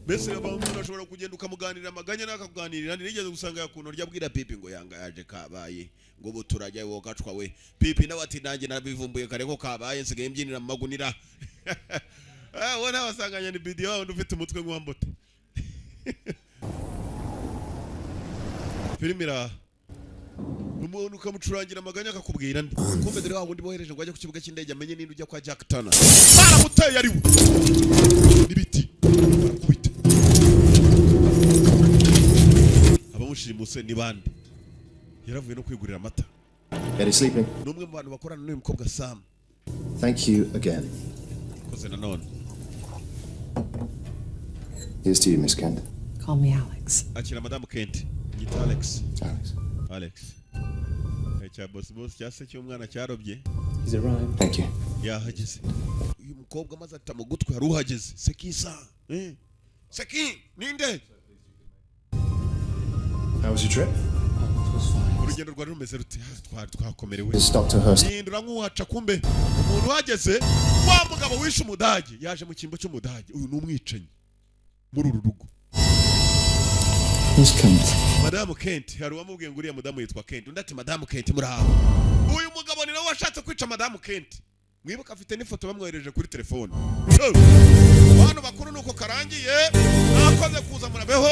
S1: Mbese abantu bashobora kugenda ukamuganirira amaganya nakakuganirira nigeze gusanga yakuntu ryabwira Pipi ngo yanga yaje kabaye ngo buturajya wo gacwa we. Pipi nawe ati nanjye nabivumbuye kare ko kabaye nsigaye mbyinira mu magunira. Wona wasanganya ni video wawe ufite umutwe nk'uwambote. Filmira umuntu ukamucurangira amaganya akakubwira ndi kumbe dore wabundi bohereje ngo ajye ku kibuga cy'indege amenye ninde ujya kwa Jack Tana baramuteye ari nibiti barakubita abamushimuse ni bande yaravuye no kwigurira amata.
S7: Getty sleeping.
S1: Numwe mu bantu bakorana n'uyu mukobwa Sam.
S7: Thank you again.
S1: Koze nanone.
S7: Here's to you, Miss Kent.
S3: Call me Alex.
S1: Akira Madame Kent. Nyita Alex.
S7: Alex.
S1: Echa boss cyase cy'umwana cyarobye.
S4: He's arrived.
S7: Thank you.
S1: Yahageze. Uyu mukobwa maze atama gutwe hari uhageze. Sekisa. Seki, ninde?
S7: How was your trip?
S1: Urugendo rwari rumeze rute twakomerewe.
S7: This is Dr. Hurst.
S1: Nindura nk'uwaca kumbe. Umuntu wageze wa mugabo wishe umudage yaje mu kimbo cy'umudage. Uyu numwicanyi. Muri uru rugo.
S4: Miss Kent.
S1: Madame Kent, hari wamubwiye ngo uriya mudamu yitwa Kent. Undi ati Madame Kent muri aho. Uyu mugabo ni nawe washatse kwica Madame Kent. Mwibuka afite n'ifoto bamwohereje kuri telefone. Abantu bakuru nuko karangiye. Nakoze kuza murabeho.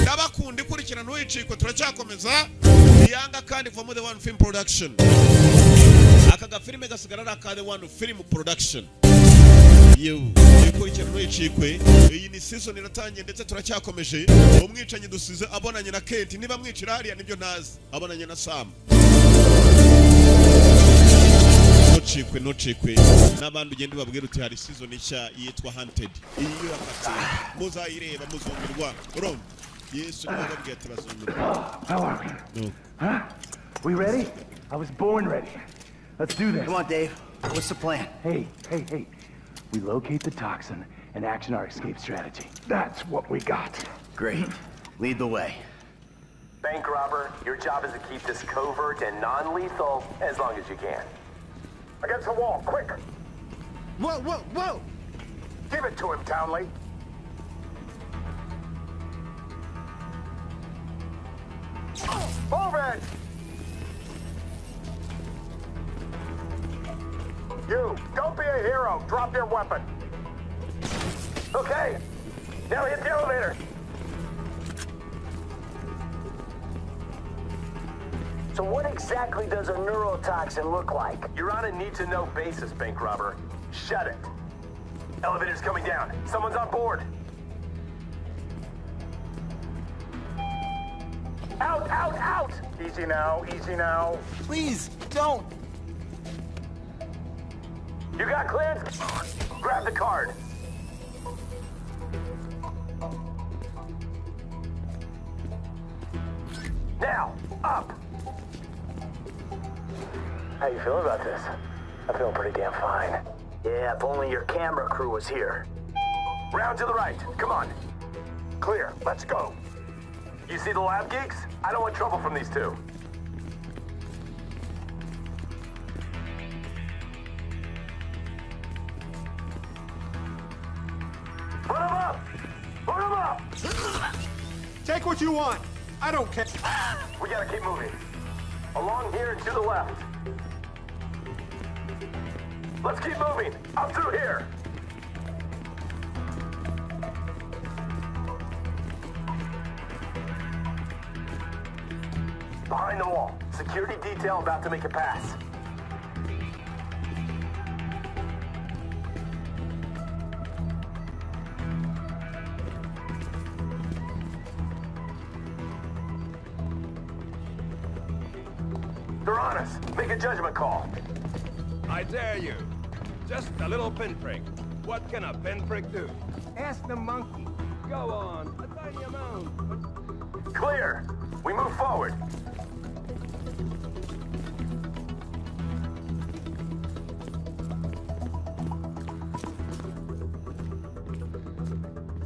S1: Ndabakunda ikurikirana n'uyiciko turacyakomeza. Yanga kandi from the one film production. Aka gafilime gasigara ari aka the one film production. Ikurikirana n'uyicikwe. Iyi ni season iratangiye ndetse turacyakomeje. Umwicanyi dusize abonanye na Kent niba mwicira hariya nibyo ntazi. Abonanye na Sam. Ntucikwe n'abandi ugenda babwira uti hari season nshya yitwa Hunted. Iyi yakatse muzayireba muzungurirwa urumva Yesu nababwiye ati bazungurirwa.
S16: How are we? No. Huh? We ready? I was born ready. Let's do this.
S17: Come on, Dave. What's the plan?
S16: Hey. We locate the toxin and action our escape strategy. That's what we got.
S17: Great. Lead the way.
S18: Bank robber, your job is to keep this covert and non-lethal as long as you can.
S16: Against the wall, quick!
S18: Whoa!
S16: Give it to him, Townley. Move it! You, don't be a hero. Drop your weapon.
S18: Okay, now hit the elevator.
S17: So what exactly does a neurotoxin look like?
S18: You're on a need-to-know basis, bank robber. Shut it. Elevator's coming down. Someone's on board.
S16: Out! Easy now.
S17: Please, don't.
S18: You got clearance? Grab the card. Now, up.
S17: How you feeling about this? I feel pretty damn fine. Yeah, if only your camera crew was here.
S18: Round to the right. Come on.
S17: Clear. Let's go.
S18: You see the lab geeks? I don't want trouble from these two. Put him up! Put him up!
S19: Take what you want. I don't care.
S18: We gotta keep moving. Along here and to the left. Let's keep moving. Up through here. Behind the wall. Security detail about to make a pass. They're on us. Make a judgment call.
S20: I dare you. Just a little pinprick. What can a pinprick do? Ask the monkey. Go on. A tiny amount.
S18: Clear. We move forward.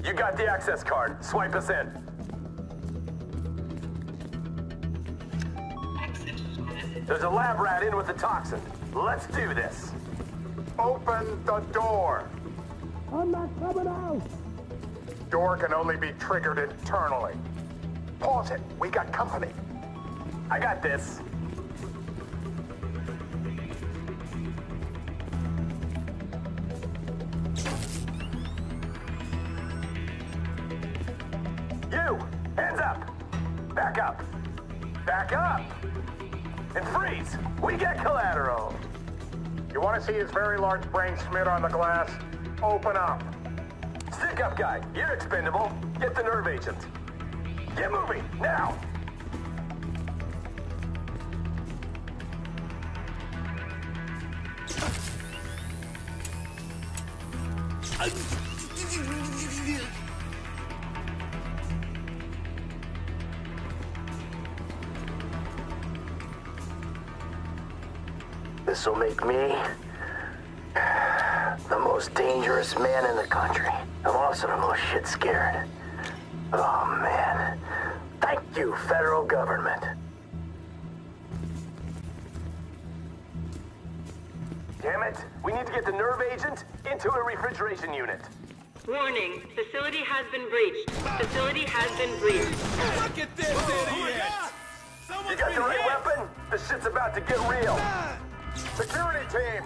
S18: You got the access card. Swipe us in. There's a lab rat in with the toxin. Let's do this.
S19: Open the door.
S17: I'm not coming out.
S19: Door can only be triggered internally. Pause it. We got company.
S18: I got this. You! Hands up! Back up! Back up! And freeze! We get collateral!
S19: You want to see his very large brain smeared on the glass? Open up.
S18: Stick up, guy. You're expendable. Get the nerve agent. Get moving, now!
S17: This'll make me the most dangerous man in the country. I'm also the most shit scared. Oh, man. Thank you, federal government.
S18: Damn it! We need to get the nerve agent into a refrigeration unit.
S21: Warning, facility has been breached. Facility has been breached.
S20: Look at this idiot!
S18: You got the right weapon? This shit's about to get real.
S19: Security team!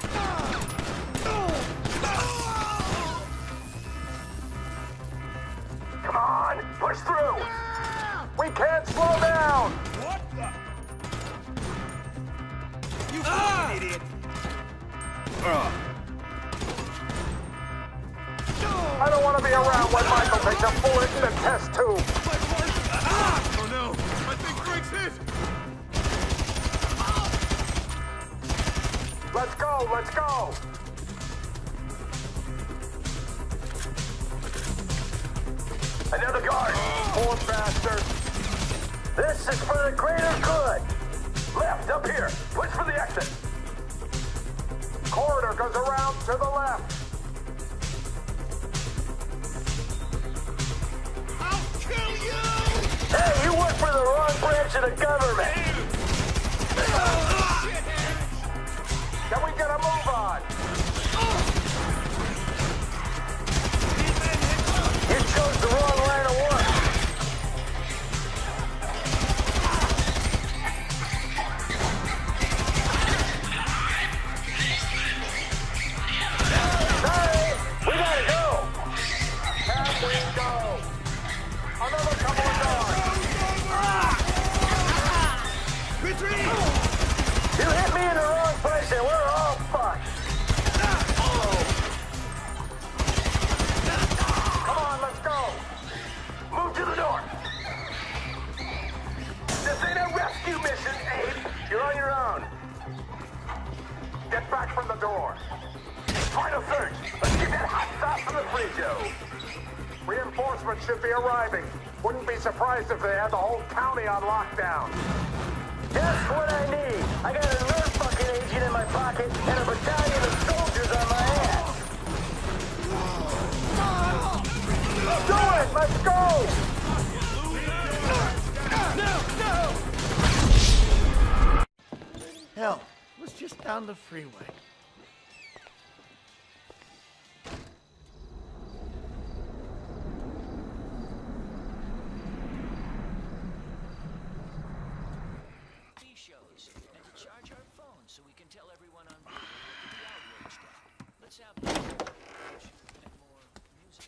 S18: Come on, push through!
S19: We can't slow down!
S20: What the? You fucking idiot!
S19: I don't want to be around when Michael takes a bullet in the test tube.
S20: Oh no, I think Greg's hit!
S19: Let's go, let's go!
S18: Another guard!
S19: Poor bastard!
S17: This is for the greater good.
S18: Left, up here! Push for the exit!
S19: Corridor goes around to the left.
S20: I'll kill you!
S17: Hey, you work for the wrong branch of the government.
S19: Can we get a move on?
S17: You chose the wrong line of work. Hey, we gotta go.
S19: Can we go? Another couple of dogs.
S20: Retreat!
S17: You hit me in the wrong place and we're all fucked.
S19: Come on, let's go.
S18: Move to the north! This ain't a rescue mission, Abe! You're on your own!
S19: Get back from the door.
S18: Final search! Let's get that hot sauce from the frigo!
S19: Reinforcements should be arriving. Wouldn't be surprised if they had the whole county on lockdown.
S17: Just what I need. I got a nerve fucking agent in pocket and a battalion of soldiers on my ass. Do it! Let's go! No!
S9: Hell, it was just down the freeway.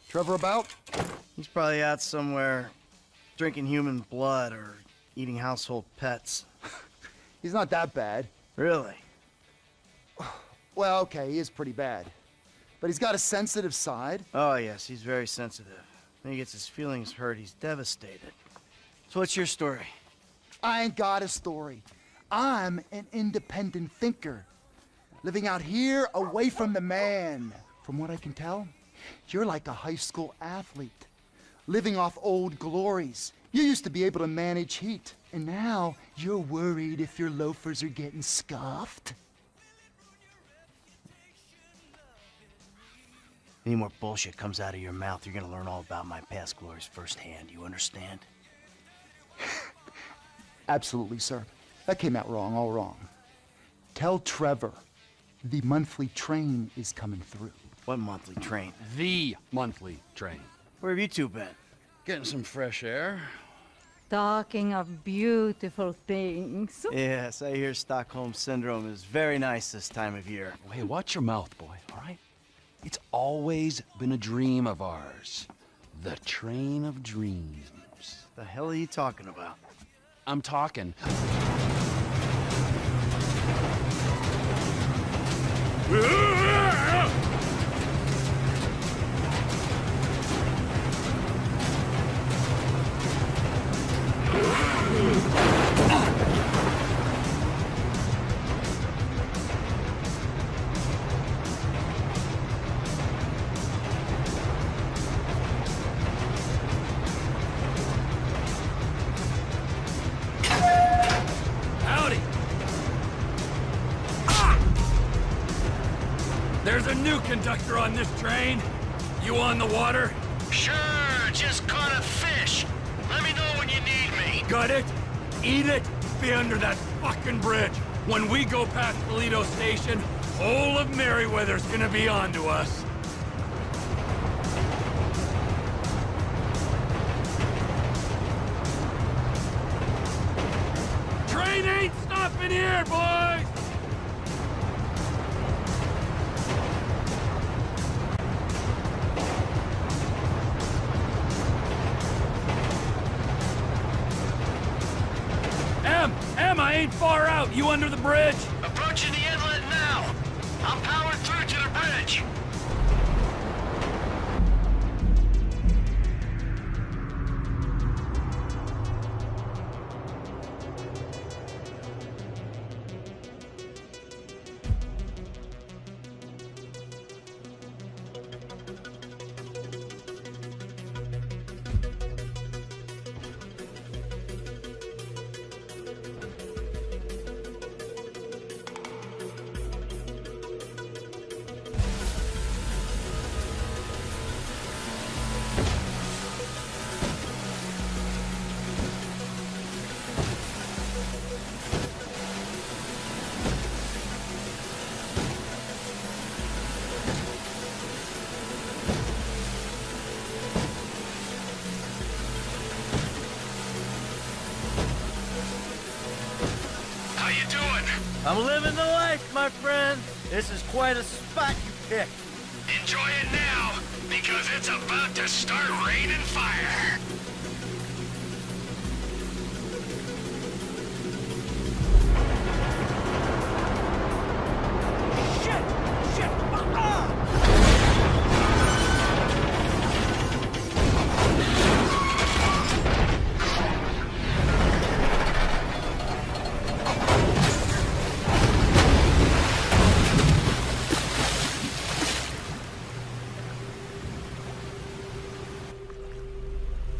S22: Trevor about?
S9: He's probably out somewhere drinking human blood or eating household pets.
S22: He's not that bad.
S9: Really?
S22: Well, okay, he is pretty bad. But he's got a sensitive side.
S9: Oh, yes, he's very sensitive. When he gets his feelings hurt, he's devastated. So what's your story?
S22: I ain't got a story. I'm an independent thinker. Living out here away from the man. From what I can tell, you're like a high school athlete. Living off old glories. You used to be able to manage heat. And now you're worried if your loafers are getting scuffed.
S9: Any more bullshit comes out of your mouth, you're gonna learn all about my past glories firsthand. You understand?
S22: Absolutely, sir. That came out wrong, all wrong. Tell Trevor the monthly train is coming through.
S9: What monthly train?
S23: The monthly train.
S9: Where have you two been?
S23: Getting some fresh air.
S24: Talking of beautiful things.
S9: Yes, I hear Stockholm Syndrome is very nice this time of year.
S23: Hey, watch your mouth, boy, all right? It's always been a dream of ours. The train of dreams.
S9: The hell are you talking about?
S23: I'm talking. Howdy! There's a new conductor on this train. You on the water?
S17: Sure, just caught a fish. Let me know when you need me.
S23: Got it? Eat it? Be under that fucking bridge. When we go past Toledo Station, whole of Merryweather's gonna be onto us. Train ain't stopping here, boys! Em, I ain't far out. You under the bridge?
S17: Approaching the inlet now. I'm powered through to the bridge.
S9: I'm living the life, my friend. This is quite a spot you picked.
S17: Enjoy it now, because it's about to start raining fire.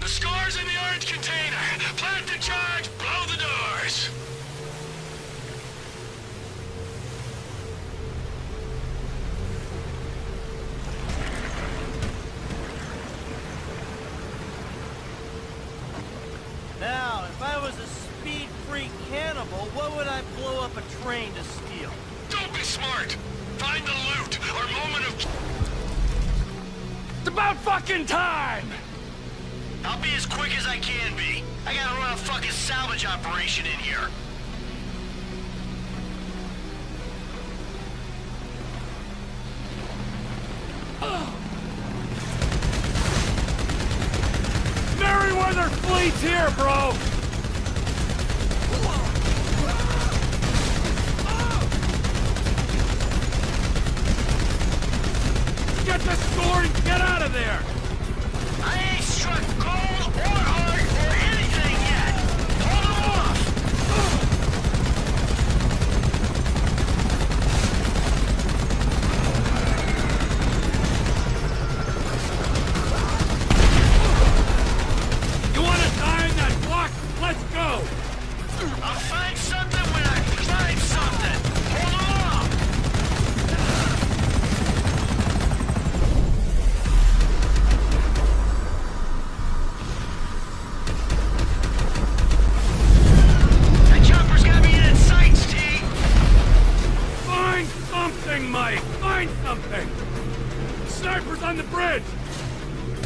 S17: The score
S9: blow up a train to steal.
S18: Don't be smart! Find the loot! Our moment of...
S23: It's about fucking time!
S18: I'll be as quick as I can be. I gotta run a fucking salvage operation in here.
S23: Merryweather fleet's here, bro! Get the sword and get out of there!
S18: I ain't struck gold or hard or anything yet! Hold them off!
S23: You wanna die in that block? Let's go!
S18: I'll find something when I find something! Hold them off! That chopper's got me in its sights, T!
S23: Find something, Mike! Find something! Sniper's on the bridge!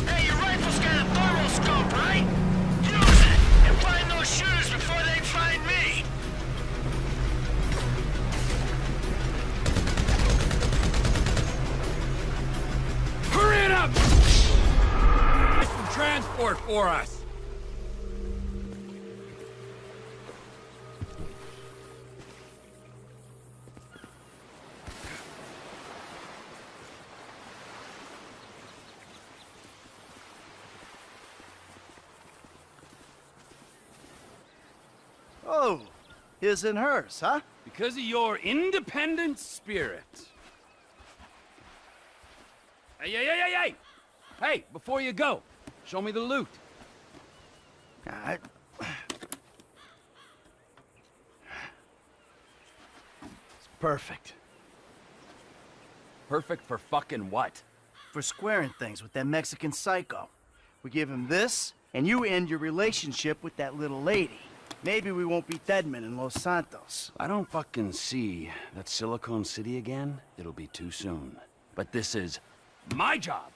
S18: Hey, your rifle's got a thermal scope, right? Use it! And find those shooters before they find me!
S23: Hurry it up! Get some transport for us!
S9: Oh, his and hers, huh?
S23: Because of your independent spirit. Hey, hey, hey, hey, hey! Hey, before you go, show me the loot.
S9: All right. It's perfect.
S23: Perfect for fucking what?
S9: For squaring things with that Mexican psycho. We give him this, and you end your relationship with that little lady. Maybe we won't be deadmen in Los Santos.
S23: I don't fucking see that Silicon City again. It'll be too soon. But this is my job,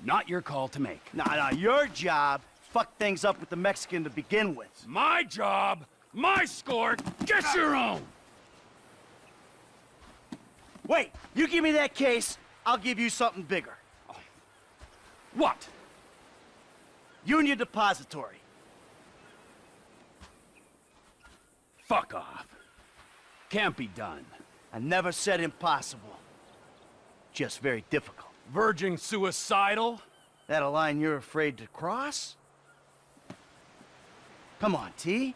S23: not your call to make.
S9: Nah, your job. Fuck things up with the Mexican to begin with.
S23: My job, my score, get your own!
S9: Wait, you give me that case, I'll give you something bigger.
S23: What?
S9: Union Depository.
S23: Fuck off. Can't be done.
S9: I never said impossible. Just very difficult.
S23: Verging suicidal?
S9: That a line you're afraid to cross? Come on, T.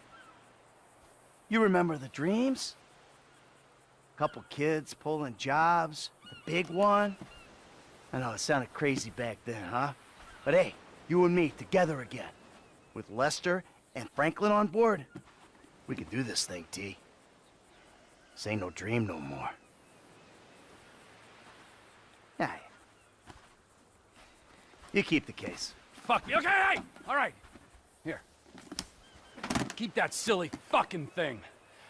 S9: You remember the dreams? Couple kids pulling jobs, the big one. I know it sounded crazy back then, huh? But hey, you and me together again. With Lester and Franklin on board. We can do this thing, T. This ain't no dream no more. Yeah. You keep the case.
S23: Fuck me. Okay, hey! All right. Here. Keep that silly fucking thing.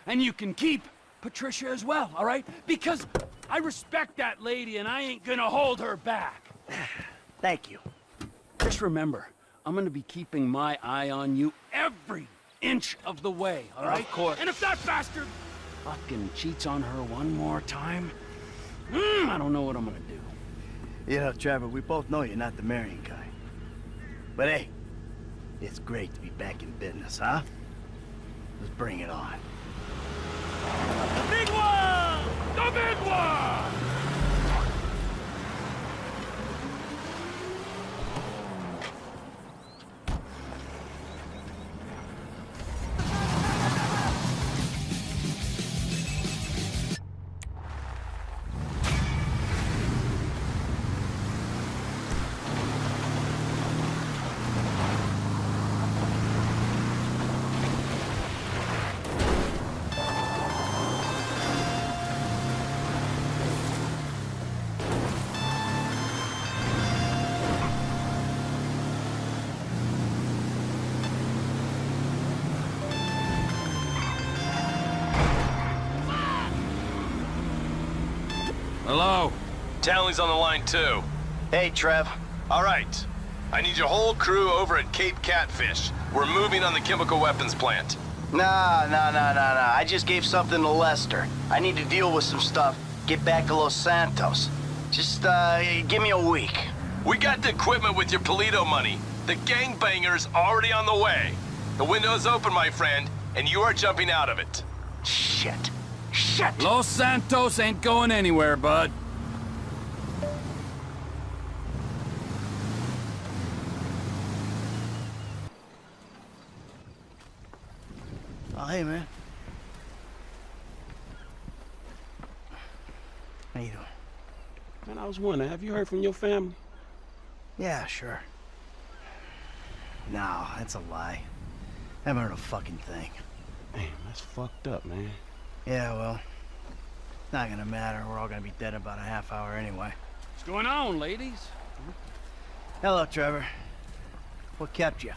S23: And you can keep Patricia as well, all right? Because I respect that lady and I ain't gonna hold her back.
S9: Thank you.
S23: Just remember, I'm gonna be keeping my eye on you every inch of the way, all right?
S9: Of course.
S23: And if that bastard fucking cheats on her one more time, I don't know what I'm gonna do.
S9: You know, Trevor, we both know you're not the marrying kind. But hey, it's great to be back in business, huh? Let's bring it on.
S23: The big one! The big one! Hello?
S18: Townley's on the line, too.
S9: Hey, Trev.
S18: All right. I need your whole crew over at Cape Catfish. We're moving on the chemical weapons plant.
S9: Nah. I just gave something to Lester. I need to deal with some stuff. Get back to Los Santos. Just, give me a week.
S18: We got the equipment with your Polito money. The gangbangers already on the way. The window's open, my friend, and you are jumping out of it.
S9: Shit.
S23: Los Santos ain't going anywhere, bud.
S9: Oh, hey, man. How you doing?
S2: Man, I was wondering, have you heard from your family?
S9: Yeah, sure. No, that's a lie. Haven't heard a fucking thing.
S2: Damn, that's fucked up, man.
S9: Yeah, well, not gonna matter. We're all gonna be dead in about a half hour anyway.
S23: What's going on, ladies?
S9: Hello, Trevor. What kept you?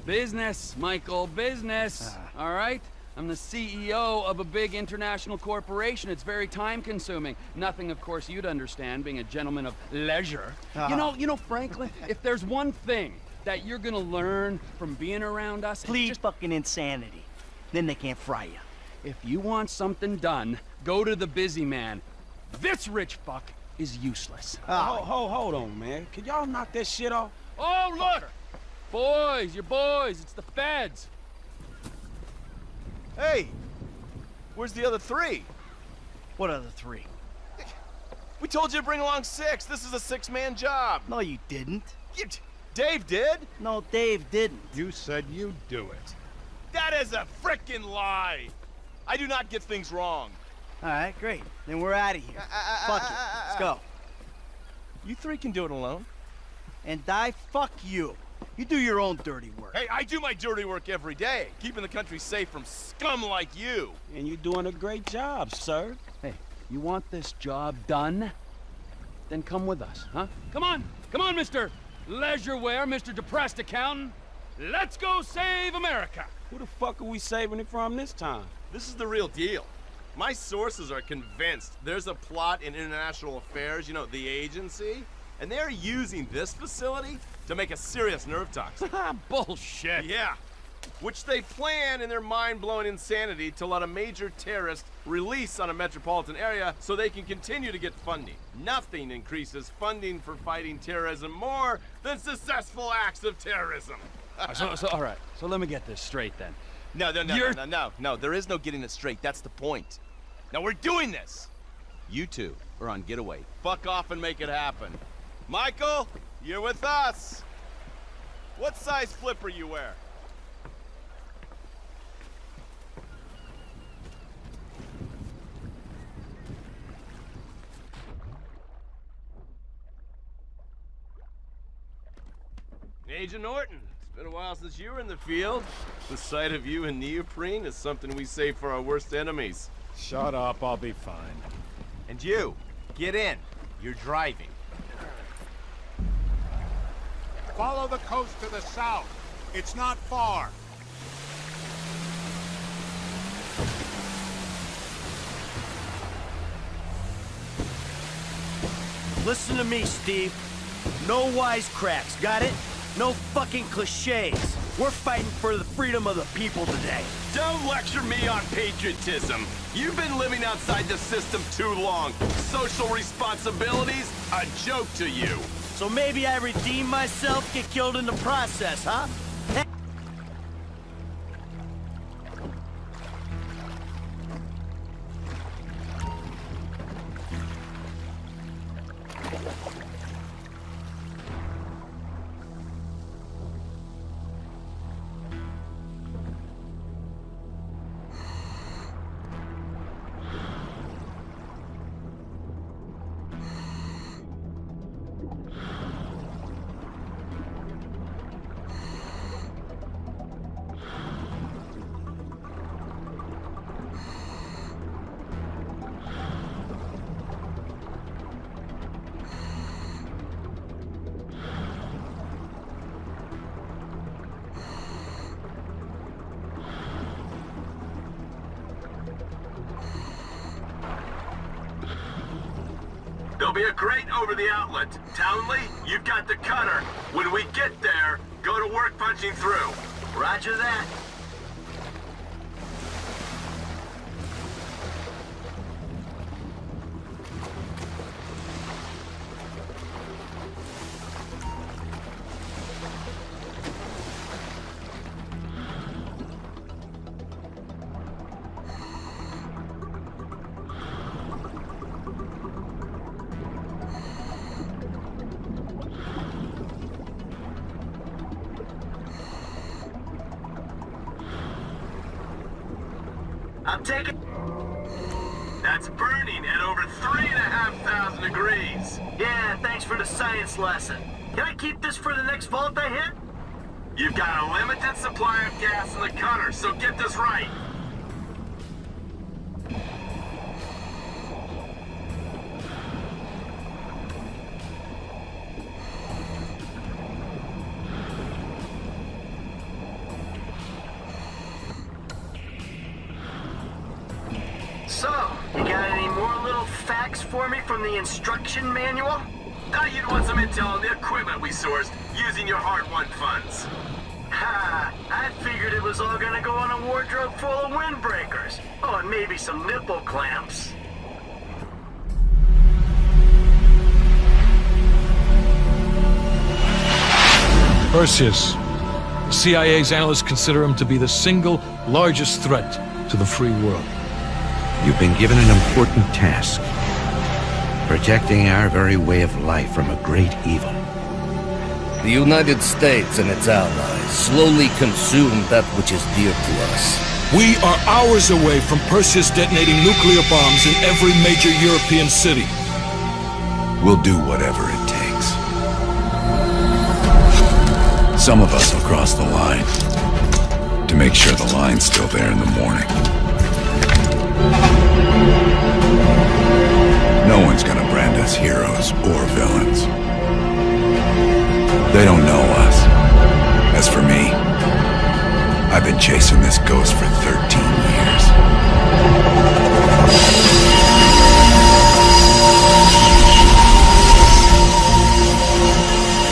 S23: Business, Michael, business. All right? I'm the CEO of a big international corporation. It's very time-consuming. Nothing, of course, you'd understand, being a gentleman of leisure. You know, Franklin, if there's one thing that you're gonna learn from being around us...
S9: Please, fucking insanity. Then they can't fry you.
S23: If you want something done, go to the busy man. This rich fuck is useless.
S2: Hold on, man. Can y'all knock that shit off?
S23: Oh, look! Boys, you're boys. It's the feds.
S18: Hey! Where's the other three?
S9: What other three?
S18: We told you to bring along 6. This is a 6-man job.
S9: No, you didn't.
S18: Dave did?
S9: No, Dave didn't.
S20: You said you'd do it.
S18: That is a frickin' lie. I do not get things wrong.
S9: All right, great. Then we're out of here. Fuck it. Let's go.
S18: You 3 can do it alone.
S9: And fuck you. You do your own dirty work.
S18: Hey, I do my dirty work every day, keeping the country safe from scum like you.
S2: And you're doing a great job, sir.
S23: Hey, you want this job done? Then come with us, huh? Come on, Mr. Leisureware, Mr. Depressed Accountant. Let's go save America.
S2: Who the fuck are we saving it from this time?
S18: This is the real deal. My sources are convinced there's a plot in international affairs, you know, the agency, and they're using this facility to make a serious nerve toxin.
S23: Bullshit.
S18: Yeah. Which they plan in their mind-blowing insanity to let a major terrorist release on a metropolitan area so they can continue to get funding. Nothing increases funding for fighting terrorism more than successful acts of terrorism.
S23: All right, so let me get this straight then.
S18: No, there is no getting it straight. That's the point. Now we're doing this. You two are on getaway. Fuck off and make it happen. Michael, you're with us. What size flipper you wear? Agent Norton, it's been a while since you were in the field. The sight of you in neoprene is something we save for our worst enemies.
S20: Shut up, I'll be fine.
S18: And you, get in. You're driving.
S19: Follow the coast to the south. It's not far.
S9: Listen to me, Steve. No wisecracks, got it? No fucking cliches. We're fighting for the freedom of the people today.
S18: Don't lecture me on patriotism. You've been living outside the system too long. Social responsibilities, a joke to you.
S9: So maybe I redeem myself, get killed in the process, huh?
S18: There'll be a grate over the outlet. Townley, you've got the cutter. When we get there, go to work punching through.
S17: Roger that. I'm taking...
S18: That's burning at over 3,500 degrees.
S17: Yeah, thanks for the science lesson. Can I keep this for the next vault I hit?
S18: You've got a limited supply of gas in the cutter, so get this right.
S17: So, you got any more little facts for me from the instruction manual?
S18: Thought you'd want some intel on the equipment we sourced using your hard-won funds.
S17: Ha! I figured it was all gonna go on a wardrobe full of windbreakers. Oh, and maybe some nipple clamps.
S5: Perseus. The CIA's analysts consider him to be the single largest threat to the free world.
S8: You've been given an important task. Protecting our very way of life from a great evil.
S12: The United States and its allies slowly consume that which is dear to us.
S5: We are hours away from Perseus detonating nuclear bombs in every major European city.
S13: We'll do whatever it takes. Some of us will cross the line to make sure the line's still there in the morning. No one's gonna brand us heroes or villains. They don't know us. As for me, I've been chasing this ghost for 13 years.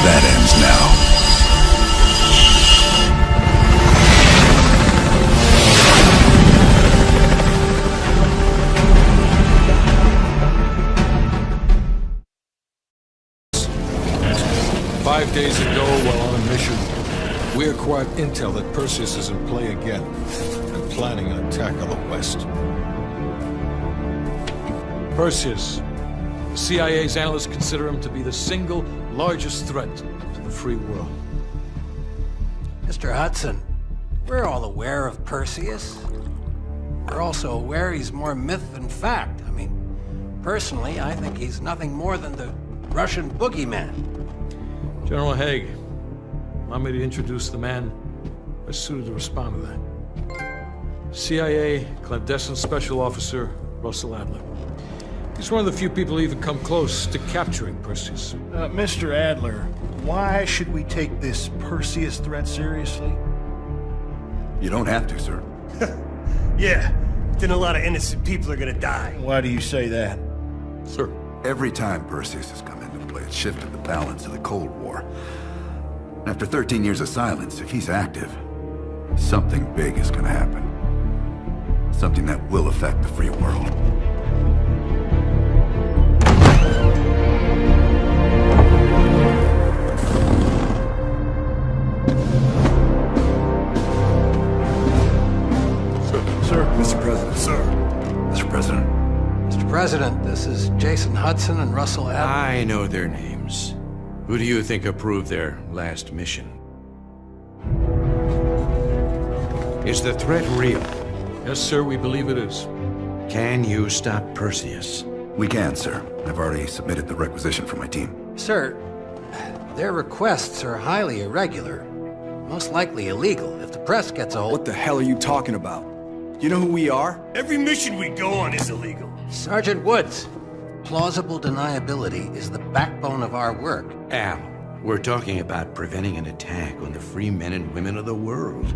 S13: That ends now.
S5: Days ago, while on a mission, we acquired intel that Perseus is in play again and planning an attack on the West. Perseus. The CIA's analysts consider him to be the single largest threat to the free world.
S25: Mr. Hudson, we're all aware of Perseus. We're also aware he's more myth than fact. I mean, personally, I think he's nothing more than the Russian boogeyman.
S5: General Haig, allow me to introduce the man best suited to respond to that. CIA clandestine special officer Russell Adler. He's one of the few people who even come close to capturing Perseus.
S10: Mr. Adler, why should we take this Perseus threat seriously?
S13: You don't have to, sir.
S26: Yeah, then a lot of innocent people are gonna die.
S10: Why do you say that?
S5: Sir.
S13: Every time Perseus has come into play, it's shifted the balance of the Cold War. After 13 years of silence, if he's active, something big is gonna happen. Something that will affect the free world.
S10: Sir.
S13: Mr. President. Sir. Mr. President.
S25: Mr. President, this is Jason Hudson and Russell Adler.
S8: I know their names. Who do you think approved their last mission? Is the threat real?
S5: Yes, sir, we believe it is.
S8: Can you stop Perseus?
S13: We can, sir. I've already submitted the requisition for my team.
S25: Sir, their requests are highly irregular. Most likely illegal if the press gets a hold.
S27: What the hell are you talking about? You know who we are?
S26: Every mission we go on is illegal.
S25: Sergeant Woods, plausible deniability is the backbone of our work.
S8: Al, we're talking about preventing an attack on the free men and women of the world.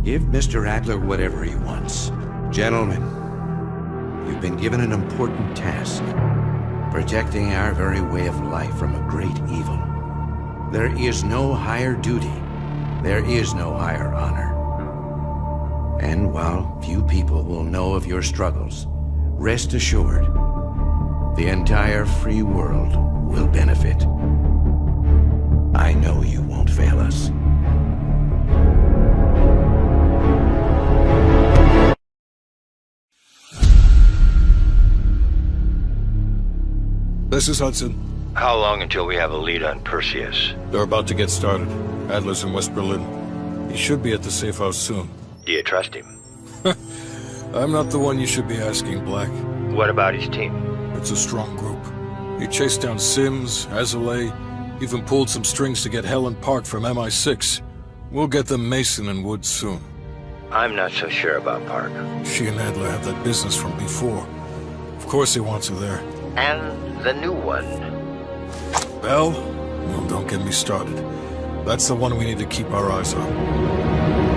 S8: Give Mr. Adler whatever he wants. Gentlemen, you've been given an important task. protecting our very way of life from a great evil. There is no higher duty, there is no higher honor. And while few people will know of your struggles, rest assured, the entire free world will benefit. I know you won't fail us.
S3: This is Hudson.
S4: How long until we have a lead on Perseus?
S3: They're about to get started. Adler's in West Berlin. He should be at the safe house soon.
S4: Do you trust him?
S3: I'm not the one you should be asking, Black.
S4: What about his team?
S3: It's a strong group. He chased down Sims, Azalea, even pulled some strings to get Helen Park from MI6. We'll get them Mason and Woods soon.
S4: I'm not so sure about Park.
S3: She and Adler have that business from before. Of course he wants her there.
S4: And the new one.
S3: Bell? Well, don't get me started. That's the one we need to keep our eyes on.